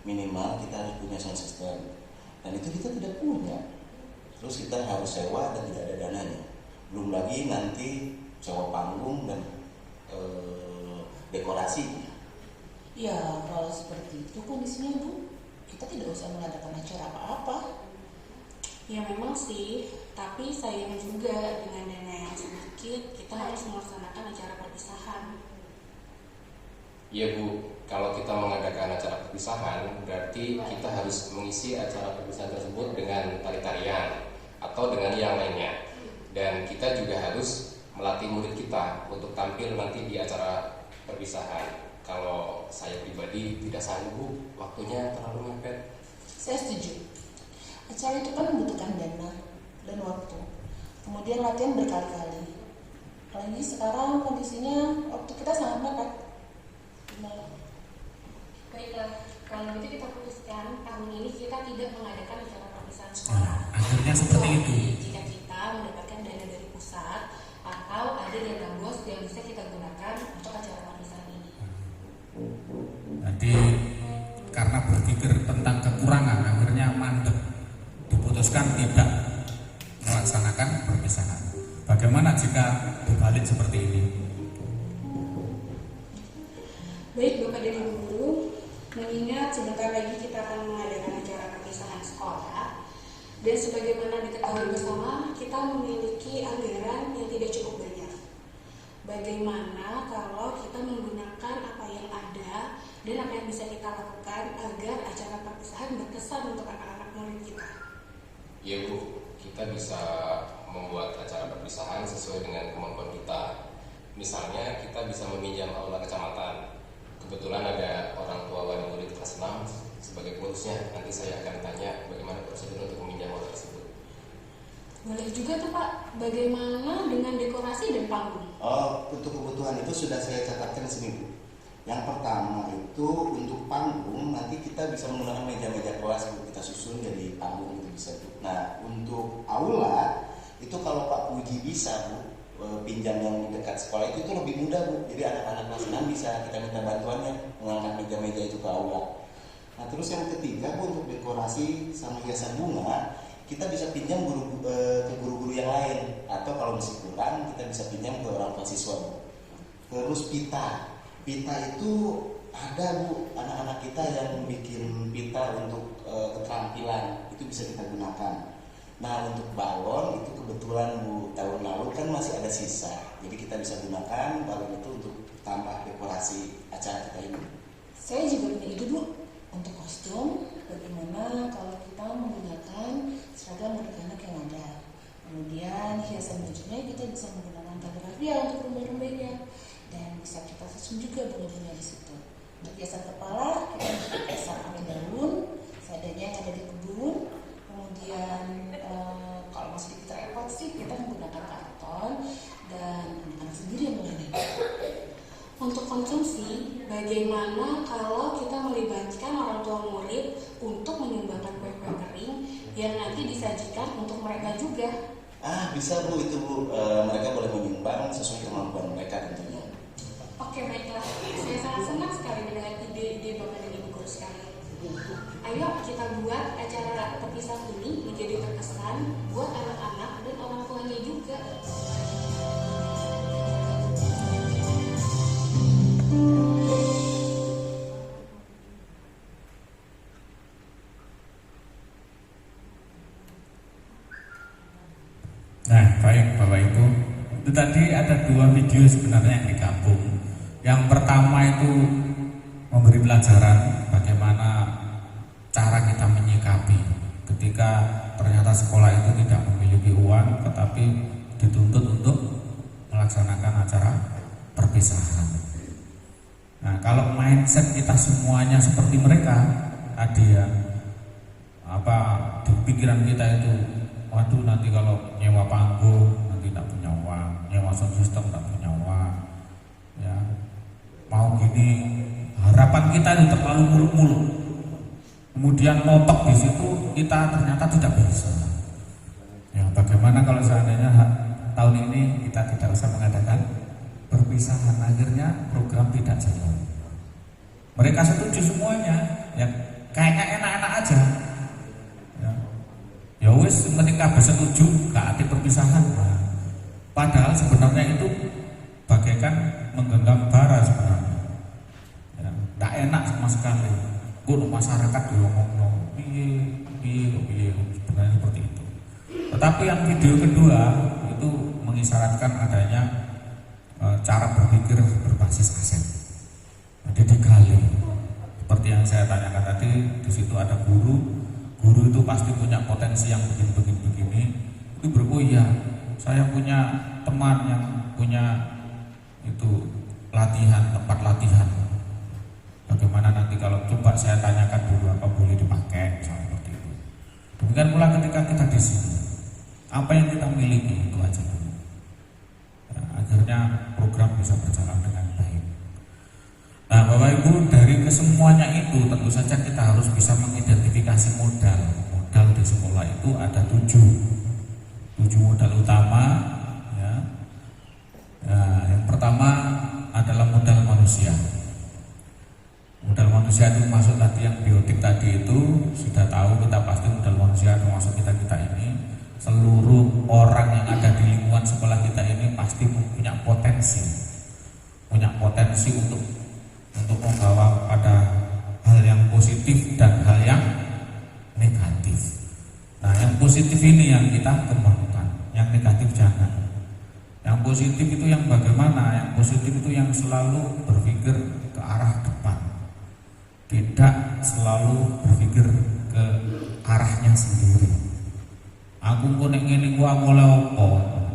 Minimal kita harus punya sound system, dan itu kita tidak punya. Terus kita harus sewa dan tidak ada dananya. Belum lagi nanti sewa panggung dan dekorasi. Ya kalau seperti itu kondisinya Bu, kita tidak usah mengadakan acara apa-apa. Ya memang sih, tapi sayang juga dengan dana yang sedikit kita harus melaksanakan acara perpisahan. Iya Bu, kalau kita mengadakan acara perpisahan, berarti kita harus mengisi acara perpisahan tersebut dengan tari-tarian atau dengan yang lainnya. Dan kita juga harus melatih murid kita untuk tampil nanti di acara perpisahan. Kalau saya pribadi tidak sanggup, waktunya terlalu mepet. Saya setuju. Acara itu kan membutuhkan dana dan waktu. Kemudian latihan berkali-kali. Apalagi sekarang kondisinya waktu kita sangat mepet. Baiklah, kalau gitu kita putuskan tahun ini kita tidak mengadakan acara perpisahan sekolah. Akhirnya seperti itu. Jika kita mendapatkan dana dari pusat atau ada dana bos yang bisa kita gunakan untuk acara perpisahan ini. Jadi karena berpikir tentang kekurangan, akhirnya mandek, diputuskan tidak melaksanakan perpisahan. Bagaimana jika dibalik seperti ini? Baik Bapak dan Ibu Guru, mengingat sebentar lagi kita akan mengadakan acara perpisahan sekolah, dan sebagaimana diketahui bersama, kita memiliki anggaran yang tidak cukup banyak. Bagaimana kalau kita menggunakan apa yang ada dan apa yang bisa kita lakukan agar acara perpisahan berkesan untuk anak-anak murid kita? Iya Bu, kita bisa membuat acara perpisahan sesuai dengan kemampuan kita. Misalnya kita bisa meminjam aula kecamatan. Kebetulan ada orang tua wali murid kelas 6 sebagai pengurusnya. Nanti saya akan tanya bagaimana prosedur untuk meminjam aula tersebut. Boleh juga tuh Pak, bagaimana dengan dekorasi dan panggung? Untuk kebutuhan itu sudah saya catatkan di sini Bu. Yang pertama itu untuk panggung, nanti kita bisa menggunakan meja-meja kelas untuk kita susun jadi panggung itu bisa Bu. Nah untuk aula itu kalau Pak Puji bisa Bu, pinjam yang dekat sekolah itu lebih mudah Bu. Jadi anak-anak kelas 6 bisa kita minta bantuannya mengangkat meja-meja itu ke aula. Nah terus yang ketiga Bu, untuk dekorasi sama hiasan bunga kita bisa pinjam ke guru-guru yang lain, atau kalau masih kurang kita bisa pinjam ke orang tua siswa Bu. Terus pita itu ada Bu, anak-anak kita yang bikin pita untuk keterampilan itu bisa kita gunakan. Nah untuk balon itu kebetulan Bu tahun lalu kan masih ada sisa, jadi kita bisa gunakan balon itu untuk tambah dekorasi acara kita ini. Saya juga punya ide Bu, untuk kostum bagaimana kalau kita menggunakan seragam anak-anak yang ada. Kemudian hiasan bajunya kita bisa menggunakan tali rafia untuk rumbai-rumbainya, dan bisa kita susun juga bunga-bunga di situ. Untuk hiasan kepala kita pasang angin daun, seadanya yang ada di kebun. Kemudian kalau masih kita repot sih kita menggunakan karton dan anak-anak sendiri yang mengenai. Untuk konsumsi, bagaimana kalau kita melibatkan orang tua murid untuk menyumbangkan kue-kue kering yang nanti disajikan untuk mereka juga? Bisa Bu, itu Bu, mereka boleh menyumbang sesuai kemampuan mereka tentunya. Oke, baiklah. Saya sangat senang sekali mendengar ide-ide Bapak dan Ibu guru sekalian. Ayo kita buat acara terpisah ini menjadi terkesan buat anak-anak dan orang tuanya juga. Nah, baik Bapak Ibu, itu tadi ada 2 video sebenarnya yang digabung. Yang pertama itu memberi pelajaran bagaimana cara kita menyikapi ketika ternyata sekolah itu tidak memiliki uang tetapi dituntut untuk melaksanakan acara perpisahan. Nah, kalau mindset kita semuanya seperti mereka tadi ya, di pikiran kita itu, waduh nanti kalau nyewa panggung nanti tidak punya uang, nyewa sound system tidak punya uang, ya mau gini, harapan kita itu terlalu muluk-muluk. Kemudian motok di situ kita ternyata tidak bisa. Ya, bagaimana kalau seandainya tahun ini kita tidak usah mengadakan perpisahan, akhirnya program tidak jalan. Mereka setuju semuanya, ya kayaknya enak-enak aja. Ya wis, ketika setuju gak ada perpisahan. Nah, padahal sebenarnya itu bagaikan menggenggam bara sebenarnya. Ya, gak enak sama sekali. Kudu masyarakat diomong-omong, piye, sebenarnya seperti itu. Tetapi yang video kedua itu mengisyaratkan adanya cara berpikir berbasis aset. Jadi digali. Seperti yang saya tanyakan tadi, di situ ada guru itu pasti punya potensi yang begini. Itu iya, saya punya teman yang punya itu tempat latihan. Bagaimana nanti kalau coba saya tanyakan dulu apa boleh dipakai, misalnya seperti itu. Demikian pula ketika kita di sini, apa yang kita miliki itu aja dulu. Ya, akhirnya program bisa berjalan dengan baik. Nah, Bapak Ibu, dari kesemuanya itu tentu saja kita harus bisa mengidentifikasi modal. Modal di sekolah itu ada 7 modal utama. Ya. Nah, yang pertama adalah modal manusia. Modal manusia itu masuk tadi yang biotik tadi itu sudah tahu, kita pasti modal manusia termasuk kita ini. Seluruh orang yang ada di lingkungan sekolah kita ini pasti punya potensi untuk membawa pada hal yang positif dan hal yang negatif. Nah, yang positif ini yang kita kembangkan, yang negatif jangan. Yang positif itu yang bagaimana? Yang positif itu yang selalu berpikir ke arah depan, tidak selalu berpikir ke arahnya sendiri. Aku nek ngene ku mulai apa?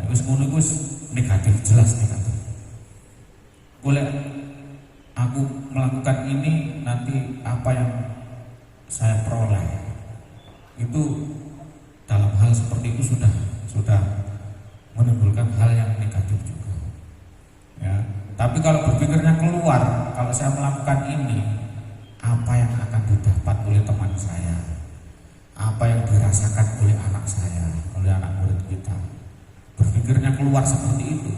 Wis ngono iku negatif, jelas negatif. Boleh aku melakukan ini nanti apa yang saya peroleh itu dalam hal seperti itu sudah menimbulkan hal yang negatif juga. Ya, tapi kalau berpikirnya keluar, kalau saya melakukan ini, apa yang akan didapat oleh teman saya, apa yang dirasakan oleh anak saya, oleh anak murid kita, berpikirnya keluar seperti itu,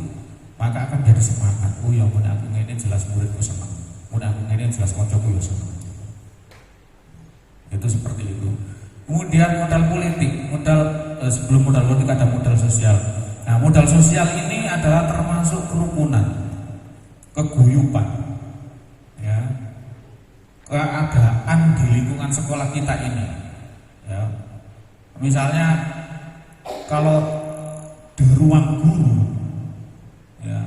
maka akan jadi semangat. Oh ya, mun aku ngene jelas muridku senang, mun aku ngene jelas kancaku ya senang. Itu seperti itu. Kemudian modal politik, sebelum modal politik ada modal sosial. Nah, modal sosial ini adalah termasuk kerukunan, keguyuban, ya, keadaan di lingkungan sekolah kita ini. Ya, misalnya kalau di ruang guru ya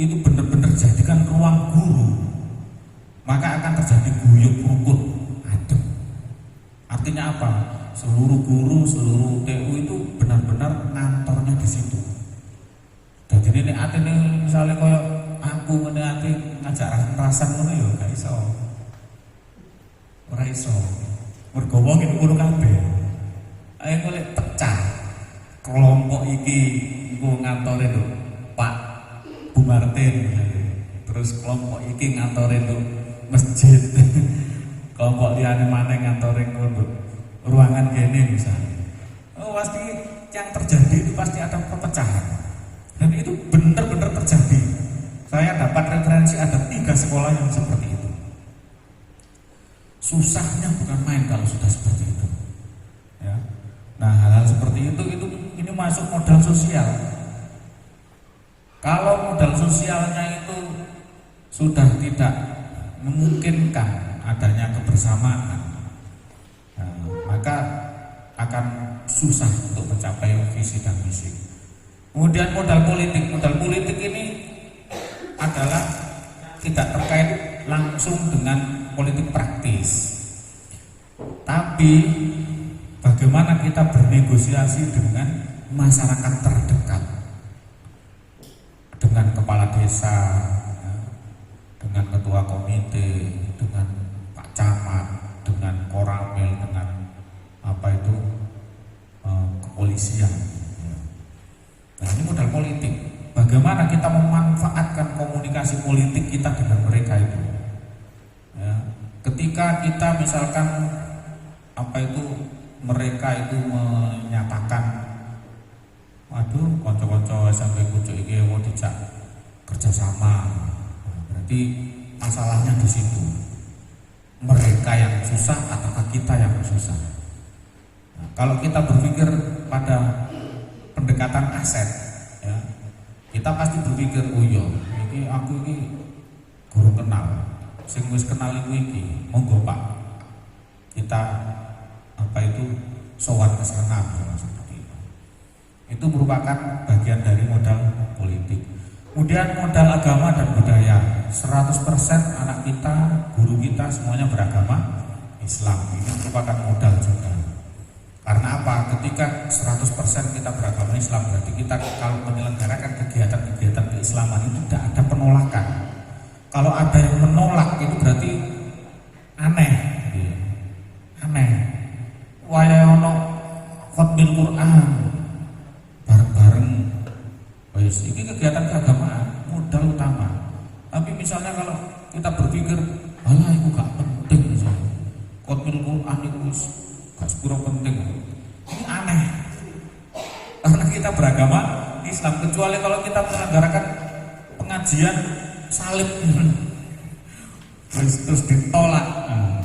itu benar-benar jadikan ruang guru, maka akan terjadi guyub rukun adem. Artinya apa? Seluruh guru, seluruh TU itu benar-benar ngantornya di situ. Jadi ini ati nih misalnya kaya aku ngene ati ngajak rasan ngono ya gak iso. Ora iso. Mergo wong iki ngono kabeh. Ayo golek pecah. Kelompok iki iku ngantore lho Pak Bu Martin. Terus kelompok iki ngantore lho masjid. Kelompok liyane maneh ngantore ngono ruangan kene misalnya. Oh pasti yang terjadi itu pasti ada perpecahan. Dan itu benar-benar terjadi. Saya dapat referensi ada 3 sekolah yang seperti itu. Susahnya bukan main kalau sudah seperti itu. Ya. Nah hal-hal seperti itu ini masuk modal sosial. Kalau modal sosialnya itu sudah tidak memungkinkan adanya kebersamaan, nah, maka akan susah untuk mencapai visi dan misi. Kemudian modal politik ini adalah tidak terkait langsung dengan politik praktis, tapi bagaimana kita bernegosiasi dengan masyarakat terdekat, dengan kepala desa, dengan ketua komite, dengan Pak Camat, dengan Koramil, dengan kepolisian. Nah ini modal politik. Bagaimana kita memanfaatkan komunikasi politik kita dengan mereka itu. Ya, ketika kita misalkan mereka itu menyatakan, waduh, konco-konco SMP kucuk iki mau dijak kerjasama. Berarti masalahnya di situ. Mereka yang susah atau kita yang susah. Nah, kalau kita berpikir pada pendekatan aset, ya, kita pasti berpikir, oh iya, aku ini guru kenal, sing wis kenal iki, monggo Pak, kita sowan ke sana seperti itu. Itu merupakan bagian dari modal politik. Kemudian modal agama dan budaya, 100% anak kita, guru kita semuanya beragama Islam. Ini merupakan modal juga. Karena apa? Ketika 100% kita beragama Islam, berarti kita kalau menyelenggarakan kegiatan-kegiatan keislaman itu tidak ada penolakan. Kalau ada yang menolak itu berarti aneh. Aneh. Wayahono khotbil Quran bareng-bareng. Wes, ini kegiatan keagamaan, modal utama. Tapi misalnya kalau kita berpikir, alah itu gak penting misalnya. Khotbil Quran itu gak sepuro penting. Ini aneh. Karena kita beragama Islam, kecuali kalau kita menyelenggarakan pengajian salib terus ditolak. Nah,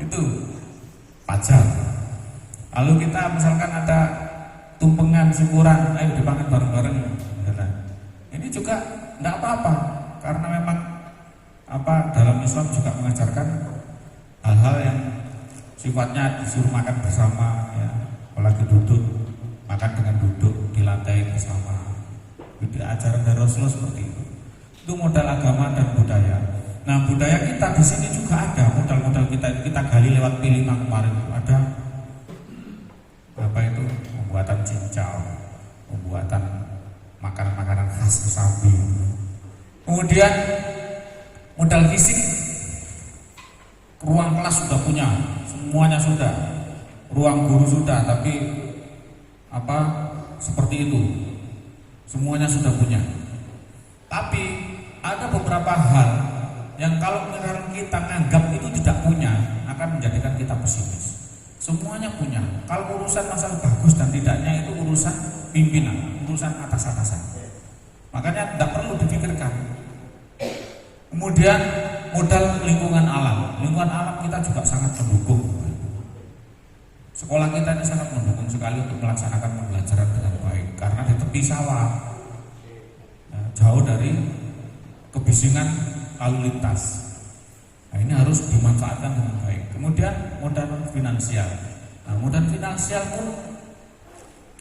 itu pajak. Lalu kita misalkan ada tumpengan syukuran, ayo dipangan bareng-bareng. Ini juga tidak apa-apa, karena memang dalam Islam juga mengajarkan hal-hal yang sifatnya disuruh makan bersama, ya, apalagi duduk, makan dengan duduk di lantai bersama. Itu ajaran dari Rasulullah seperti itu. Itu modal agama dan budaya. Nah budaya kita di sini juga ada modal-modal kita gali lewat P5 kemarin. Ada pembuatan cincau, pembuatan makanan-makanan khas Kesambi. Kemudian modal fisik, ruang kelas sudah punya, semuanya sudah, ruang guru sudah, tapi seperti itu, semuanya sudah punya. Tapi ada beberapa hal yang kalau kita anggap itu tidak punya akan menjadikan kita pesimis. Semuanya punya. Kalau urusan masalah bagus dan tidaknya itu urusan pimpinan, urusan atas-atasan. Makanya tidak perlu dipikirkan. Kemudian modal lingkungan alam. Lingkungan alam kita juga sangat mendukung. Sekolah kita ini sangat mendukung sekali untuk melaksanakan pembelajaran dengan baik karena di tepi sawah, jauh dari kebisingan lalu lintas. Nah, ini harus dimanfaatkan dengan baik. Kemudian modal finansial. Nah, modal finansial pun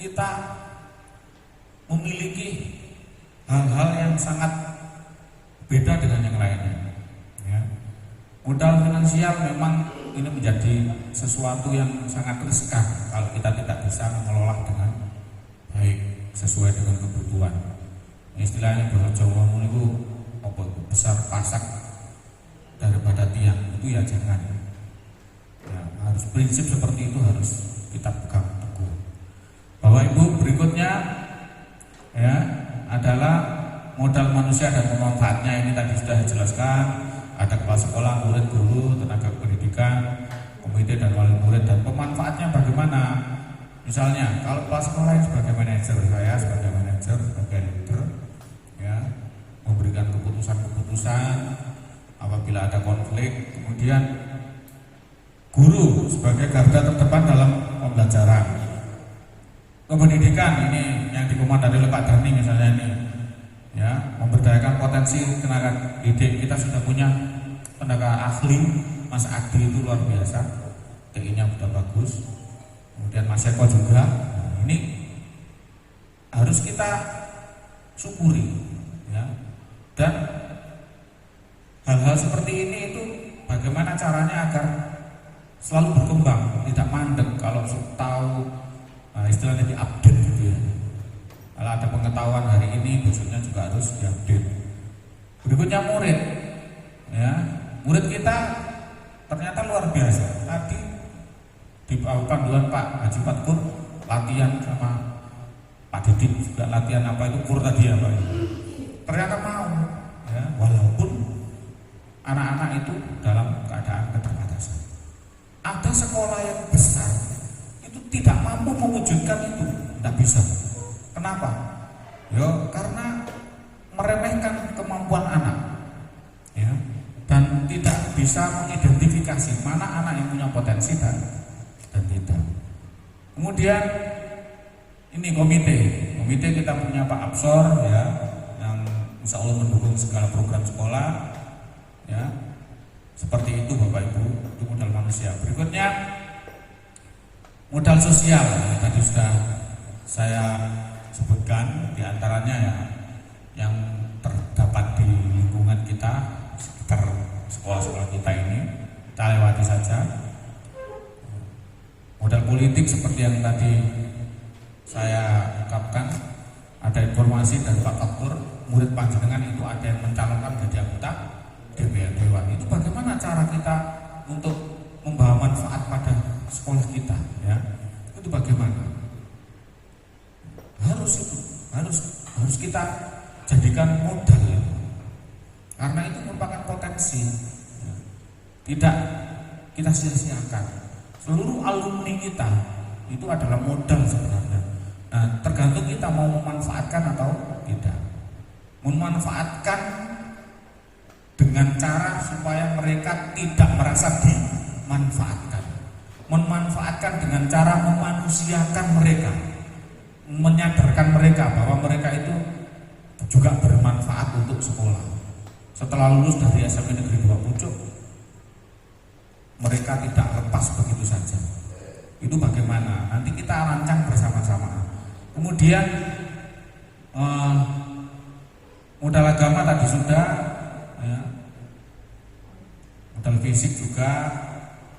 kita memiliki hal-hal yang sangat beda dengan yang lainnya. Ya. Modal finansial memang ini menjadi sesuatu yang sangat riskan kalau kita tidak bisa mengelola dengan baik sesuai dengan kebutuhan. Istilahnya bahasa Jawa itu besar pasak daripada tiang, itu ya jangan. Ya, harus prinsip seperti itu harus kita pegang teguh. Bapak Ibu, berikutnya ya adalah modal manusia dan pemanfaatnya. Ini tadi sudah dijelaskan. Ada kepala sekolah, murid, guru, tenaga pendidikan, komite dan wali murid, dan pemanfaatnya bagaimana? Misalnya kalau kepala sekolah sebagai manajer, saya sebagai manajer, sebagai leader, ya, memberikan keputusan-keputusan apabila ada konflik. Kemudian guru sebagai garda terdepan dalam pembelajaran. Pendidikan ini yang dikomandoi oleh Pak Darni misalnya ini, ya, memberdayakan potensi tenaga didik. Kita sudah punya tenaga ahli, Mas Adi itu luar biasa, TI-nya sudah bagus. Kemudian Mas Eko juga. Nah, ini harus kita syukuri, ya. Dan hal-hal seperti ini itu bagaimana caranya agar selalu berkembang, tidak mandek. Kalau tahu istilahnya diupdate gitu ya. Kalau ada pengetahuan hari ini, besoknya juga harus diupdate. Berikutnya murid, ya, murid kita ternyata luar biasa. Tadi di panduan Pak Haji Patkur latihan sama Pak Didik juga latihan apa itu kur tadi ya Pak. Ternyata mau, ya, walaupun anak-anak itu dalam keadaan keterbatasan. Ada sekolah yang besar itu tidak mampu mewujudkan itu, tidak bisa. Kenapa? Ya karena meremehkan kemampuan anak, ya, dan tidak bisa mengidentifikasi mana anak yang punya potensi dan tidak. Kemudian ini komite kita punya Pak Absor, ya, yang insya Allah mendukung segala program sekolah, ya, seperti itu Bapak Ibu. Itu modal manusia. Berikutnya modal sosial, ya, tadi sudah saya sebutkan, diantaranya ya yang terdapat di lingkungan kita sekitar sekolah-sekolah kita ini, kita lewati saja. Modal politik seperti yang tadi saya ungkapkan, ada informasi dari Pak Kapur, murid panjenengan itu ada yang mencalonkan jadi anggota DPR Dewan. Itu bagaimana cara kita untuk membawa manfaat pada sekolah kita, ya? Itu bagaimana? Harus kita jadikan modal, ya. Karena itu merupakan potensi, ya. Tidak kita sia-siakan. Seluruh alumni kita itu adalah modal sebenarnya. Nah, tergantung kita mau memanfaatkan atau tidak. Memanfaatkan dengan cara supaya mereka tidak merasa dimanfaatkan. Memanfaatkan dengan cara memanusiakan mereka, menyadarkan mereka bahwa mereka itu juga bermanfaat untuk sekolah. Setelah lulus dari SMP Negeri 2 Pucuk, mereka tidak lepas begitu saja. Itu bagaimana? Nanti kita rancang bersama-sama. Kemudian modal agama tadi sudah, ya. Modal fisik juga.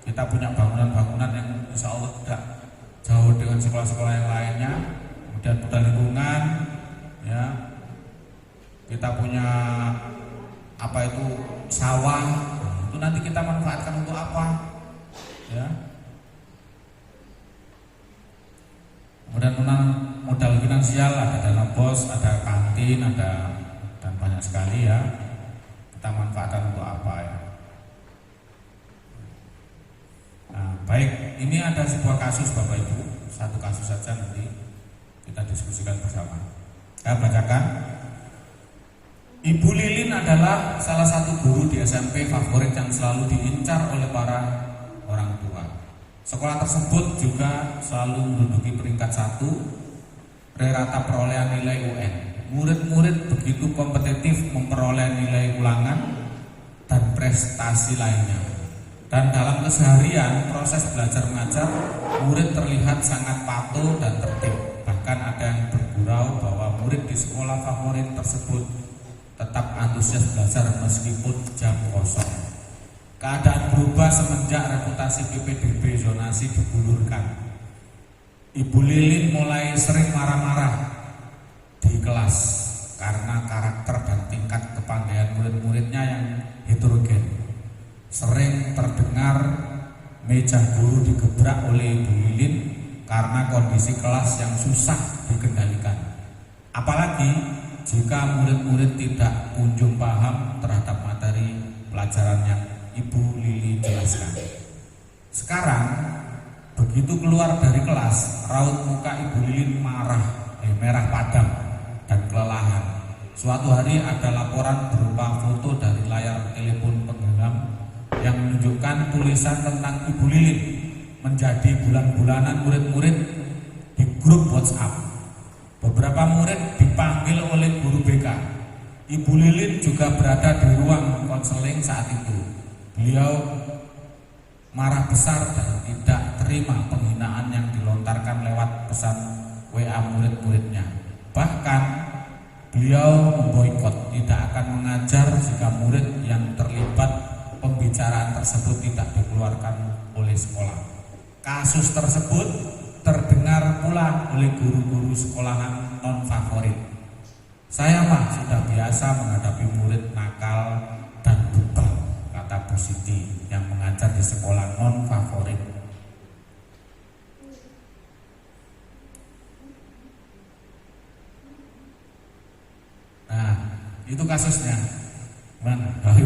Kita punya bangunan-bangunan yang insya Allah tidak jauh dengan sekolah-sekolah yang lainnya. Kemudian modal lingkungan, ya. Kita punya apa itu sawah. Itu nanti kita manfaatkan untuk apa, ya. Kemudian modal finansial, ada dana bos, ada kantin, ada dan banyak sekali, ya. Kita manfaatkan untuk apa, ya. Nah, baik, ini ada sebuah kasus Bapak Ibu, satu kasus saja nanti kita diskusikan bersama. Saya bacakan. Ibu Lilin adalah salah satu guru di SMP favorit yang selalu diincar oleh para orang tua. Sekolah tersebut juga selalu menduduki peringkat 1 rata perolehan nilai UN. Murid-murid begitu kompetitif memperoleh nilai ulangan dan prestasi lainnya. Dan dalam keseharian proses belajar mengajar, murid terlihat sangat patuh dan tertib. Bahkan ada yang bergurau bahwa murid di sekolah favorit tersebut tetap antusias belajar meskipun jam kosong. Keadaan berubah semenjak reputasi PPDB zonasi digulurkan. Ibu Lilin mulai sering marah-marah di kelas karena karakter dan tingkat kepandaian murid-muridnya yang heterogen. Sering terdengar meja guru digebrak oleh Ibu Lilin karena kondisi kelas yang susah dikendalikan. Apalagi jika murid-murid tidak kunjung paham terhadap materi pelajaran yang Ibu Lili jelaskan. Sekarang begitu keluar dari kelas, raut muka Ibu Lilin merah padam dan kelelahan. Suatu hari ada laporan berupa foto dari layar telepon penggenggam yang menunjukkan tulisan tentang Ibu Lilin menjadi bulan-bulanan murid-murid di grup WhatsApp. Beberapa murid dipanggil oleh guru BK. Ibu Lilin juga berada di ruang konseling saat itu. Beliau marah besar dan tidak terima penghinaan yang dilontarkan lewat pesan WA murid-muridnya. Bahkan beliau memboikot, tidak akan mengajar jika murid yang terlibat pembicaraan tersebut tidak dikeluarkan oleh sekolah. Kasus tersebut terdengar pula oleh guru-guru sekolahan non-favorit. Saya mah sudah biasa menghadapi murid nakal dan bebal, kata Bu Siti yang mengajar di sekolah non-favorit. Nah, itu kasusnya. Mana? Ayo.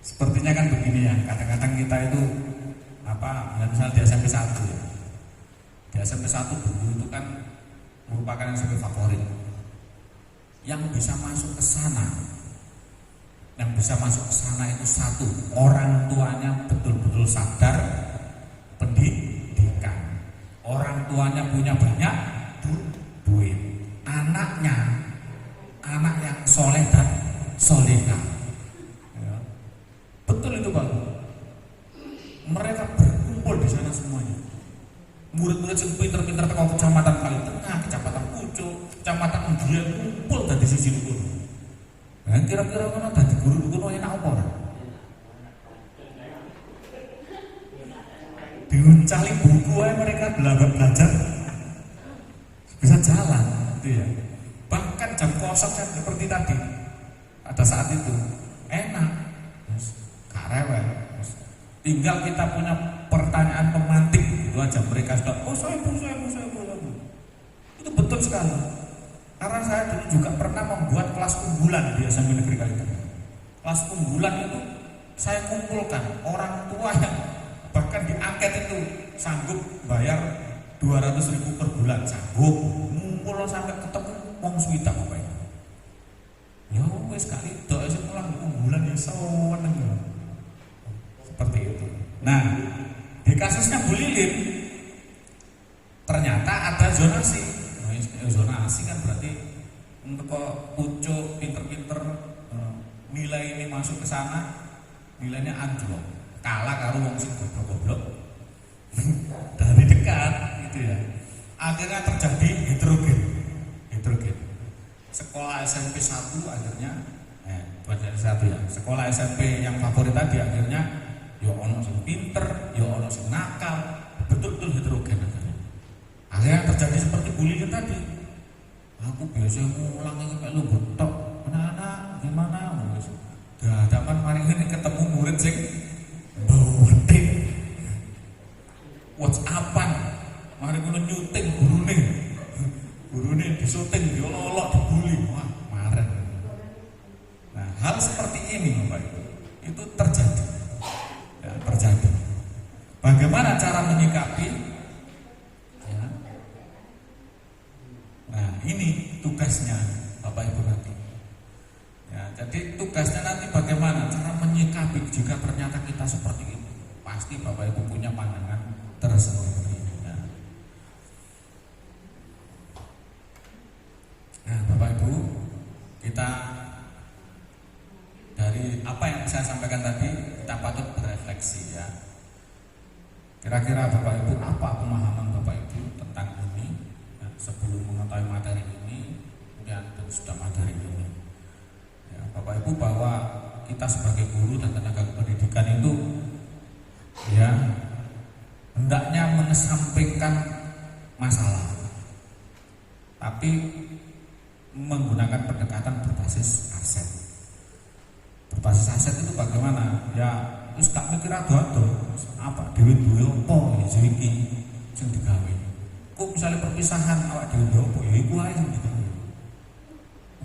Sepertinya kan begini ya, kadang-kadang kita itu misalnya di SMP 1 ya. Di SMP 1 dulu itu kan merupakan SMP favorit. Yang bisa masuk ke sana, itu satu, orang tuanya betul-betul sadar pendidikan. Orang tuanya punya banyak duit. Anaknya anak yang soleh dan solehah. Ya. Betul itu Pak. Mereka berkumpul di sana semuanya. Murid-murid yang pinter-pinter ke kecamatan Kalitengah, kecamatan Pucuk, kecamatan Undian kumpul dari sisi dukun. Nah, kira-kira mana tadi guru dukun enak apa ora? Diuncali buku aja mereka belajar bisa jalan, gitu ya. Bahkan jam kosong seperti tadi, pada saat itu enak, gak rewel. Tinggal kita punya pertanyaan pemantik itu aja mereka sudah saya bu. Itu betul sekali. Karena saya dulu juga pernah membuat kelas unggulan di SMP Negeri Kalitengah. Kelas unggulan itu saya kumpulkan orang tua yang bahkan di angket itu sanggup bayar 200.000 per bulan, sanggup ngumpul sampai ketemu wong suwita apa itu. Ya wis kali tok sing mulang unggulan ya seneng. Seperti itu. Nah, di kasusnya Bu Lilin ternyata ada zonasi. Zonasi kan berarti untuk Pucuk pinter-pinter nilai ini masuk ke sana, nilainya anjlok, kalah karo wong sing goblok-goblok dari dekat gitu ya. Akhirnya terjadi heterogen. Sekolah SMP 1 akhirnya buat dari satu ya. Sekolah SMP yang favorit tadi akhirnya ya ono sing pinter, ya ono sing nakal, betul-betul heterogen akhirnya. Akhirnya terjadi seperti Bu Lilin tadi. Aku biasanya ngulang ini kayak lu betok, anak-anak gimana? Dadakan mari ini ketemu murid sing bautik, WhatsAppan, mari kuno nyuting gurune disuting, diolok dibully, wah marah. Nah hal seperti ini Bapak Ibu itu terjadi. Bagaimana cara menyikapi? Ya. Nah ini tugasnya Bapak Ibu nanti. Ya, jadi tugasnya nanti bagaimana cara menyikapi jika ternyata kita seperti itu. Pasti Bapak Ibu punya pandangan tersendiri. Nah Bapak Ibu, kita dari apa yang saya sampaikan tadi kita patut berefleksi ya. Kira-kira Bapak Ibu apa pemahaman Bapak Ibu tentang ini? Nah, sebelum mengetahui materi ini kemudian sudah materi ini. Ya, Bapak Ibu, bahwa kita sebagai guru dan tenaga pendidikan itu ya hendaknya mengesampingkan masalah, tapi menggunakan pendekatan berbasis aset. Berbasis aset itu bagaimana? Ya, terus gak mikir ado-ado apa dewe duwe apa ya iki sing digawe. Kok misalnya perpisahan awak dewe duwe apa ya iku ae sing digawe.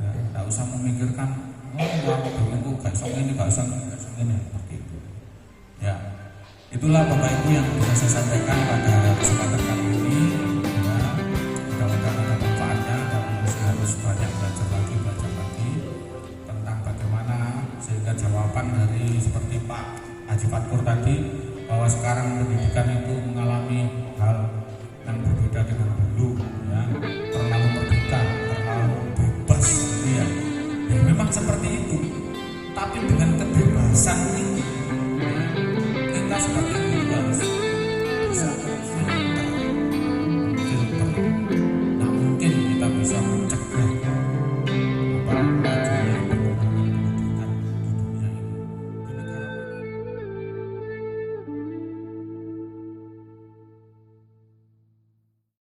Ya, gak usah memikirkan awak dewe ku gak iso ngene, gak usah ngene seperti itu. Ya, itulah Bapak Ibu yang bisa saya sampaikan pada kesempatan kali ini. Ya, mudah-mudahan ada manfaatnya dan harus banyak belajar lagi tentang bagaimana sehingga jawaban dari seperti Pak Haji Fatkur tadi, bahwa sekarang pendidikan itu mengalami hal yang berbeda dengan dulu, ya, terlalu terbuka, terlalu bebas, ya. Ya memang seperti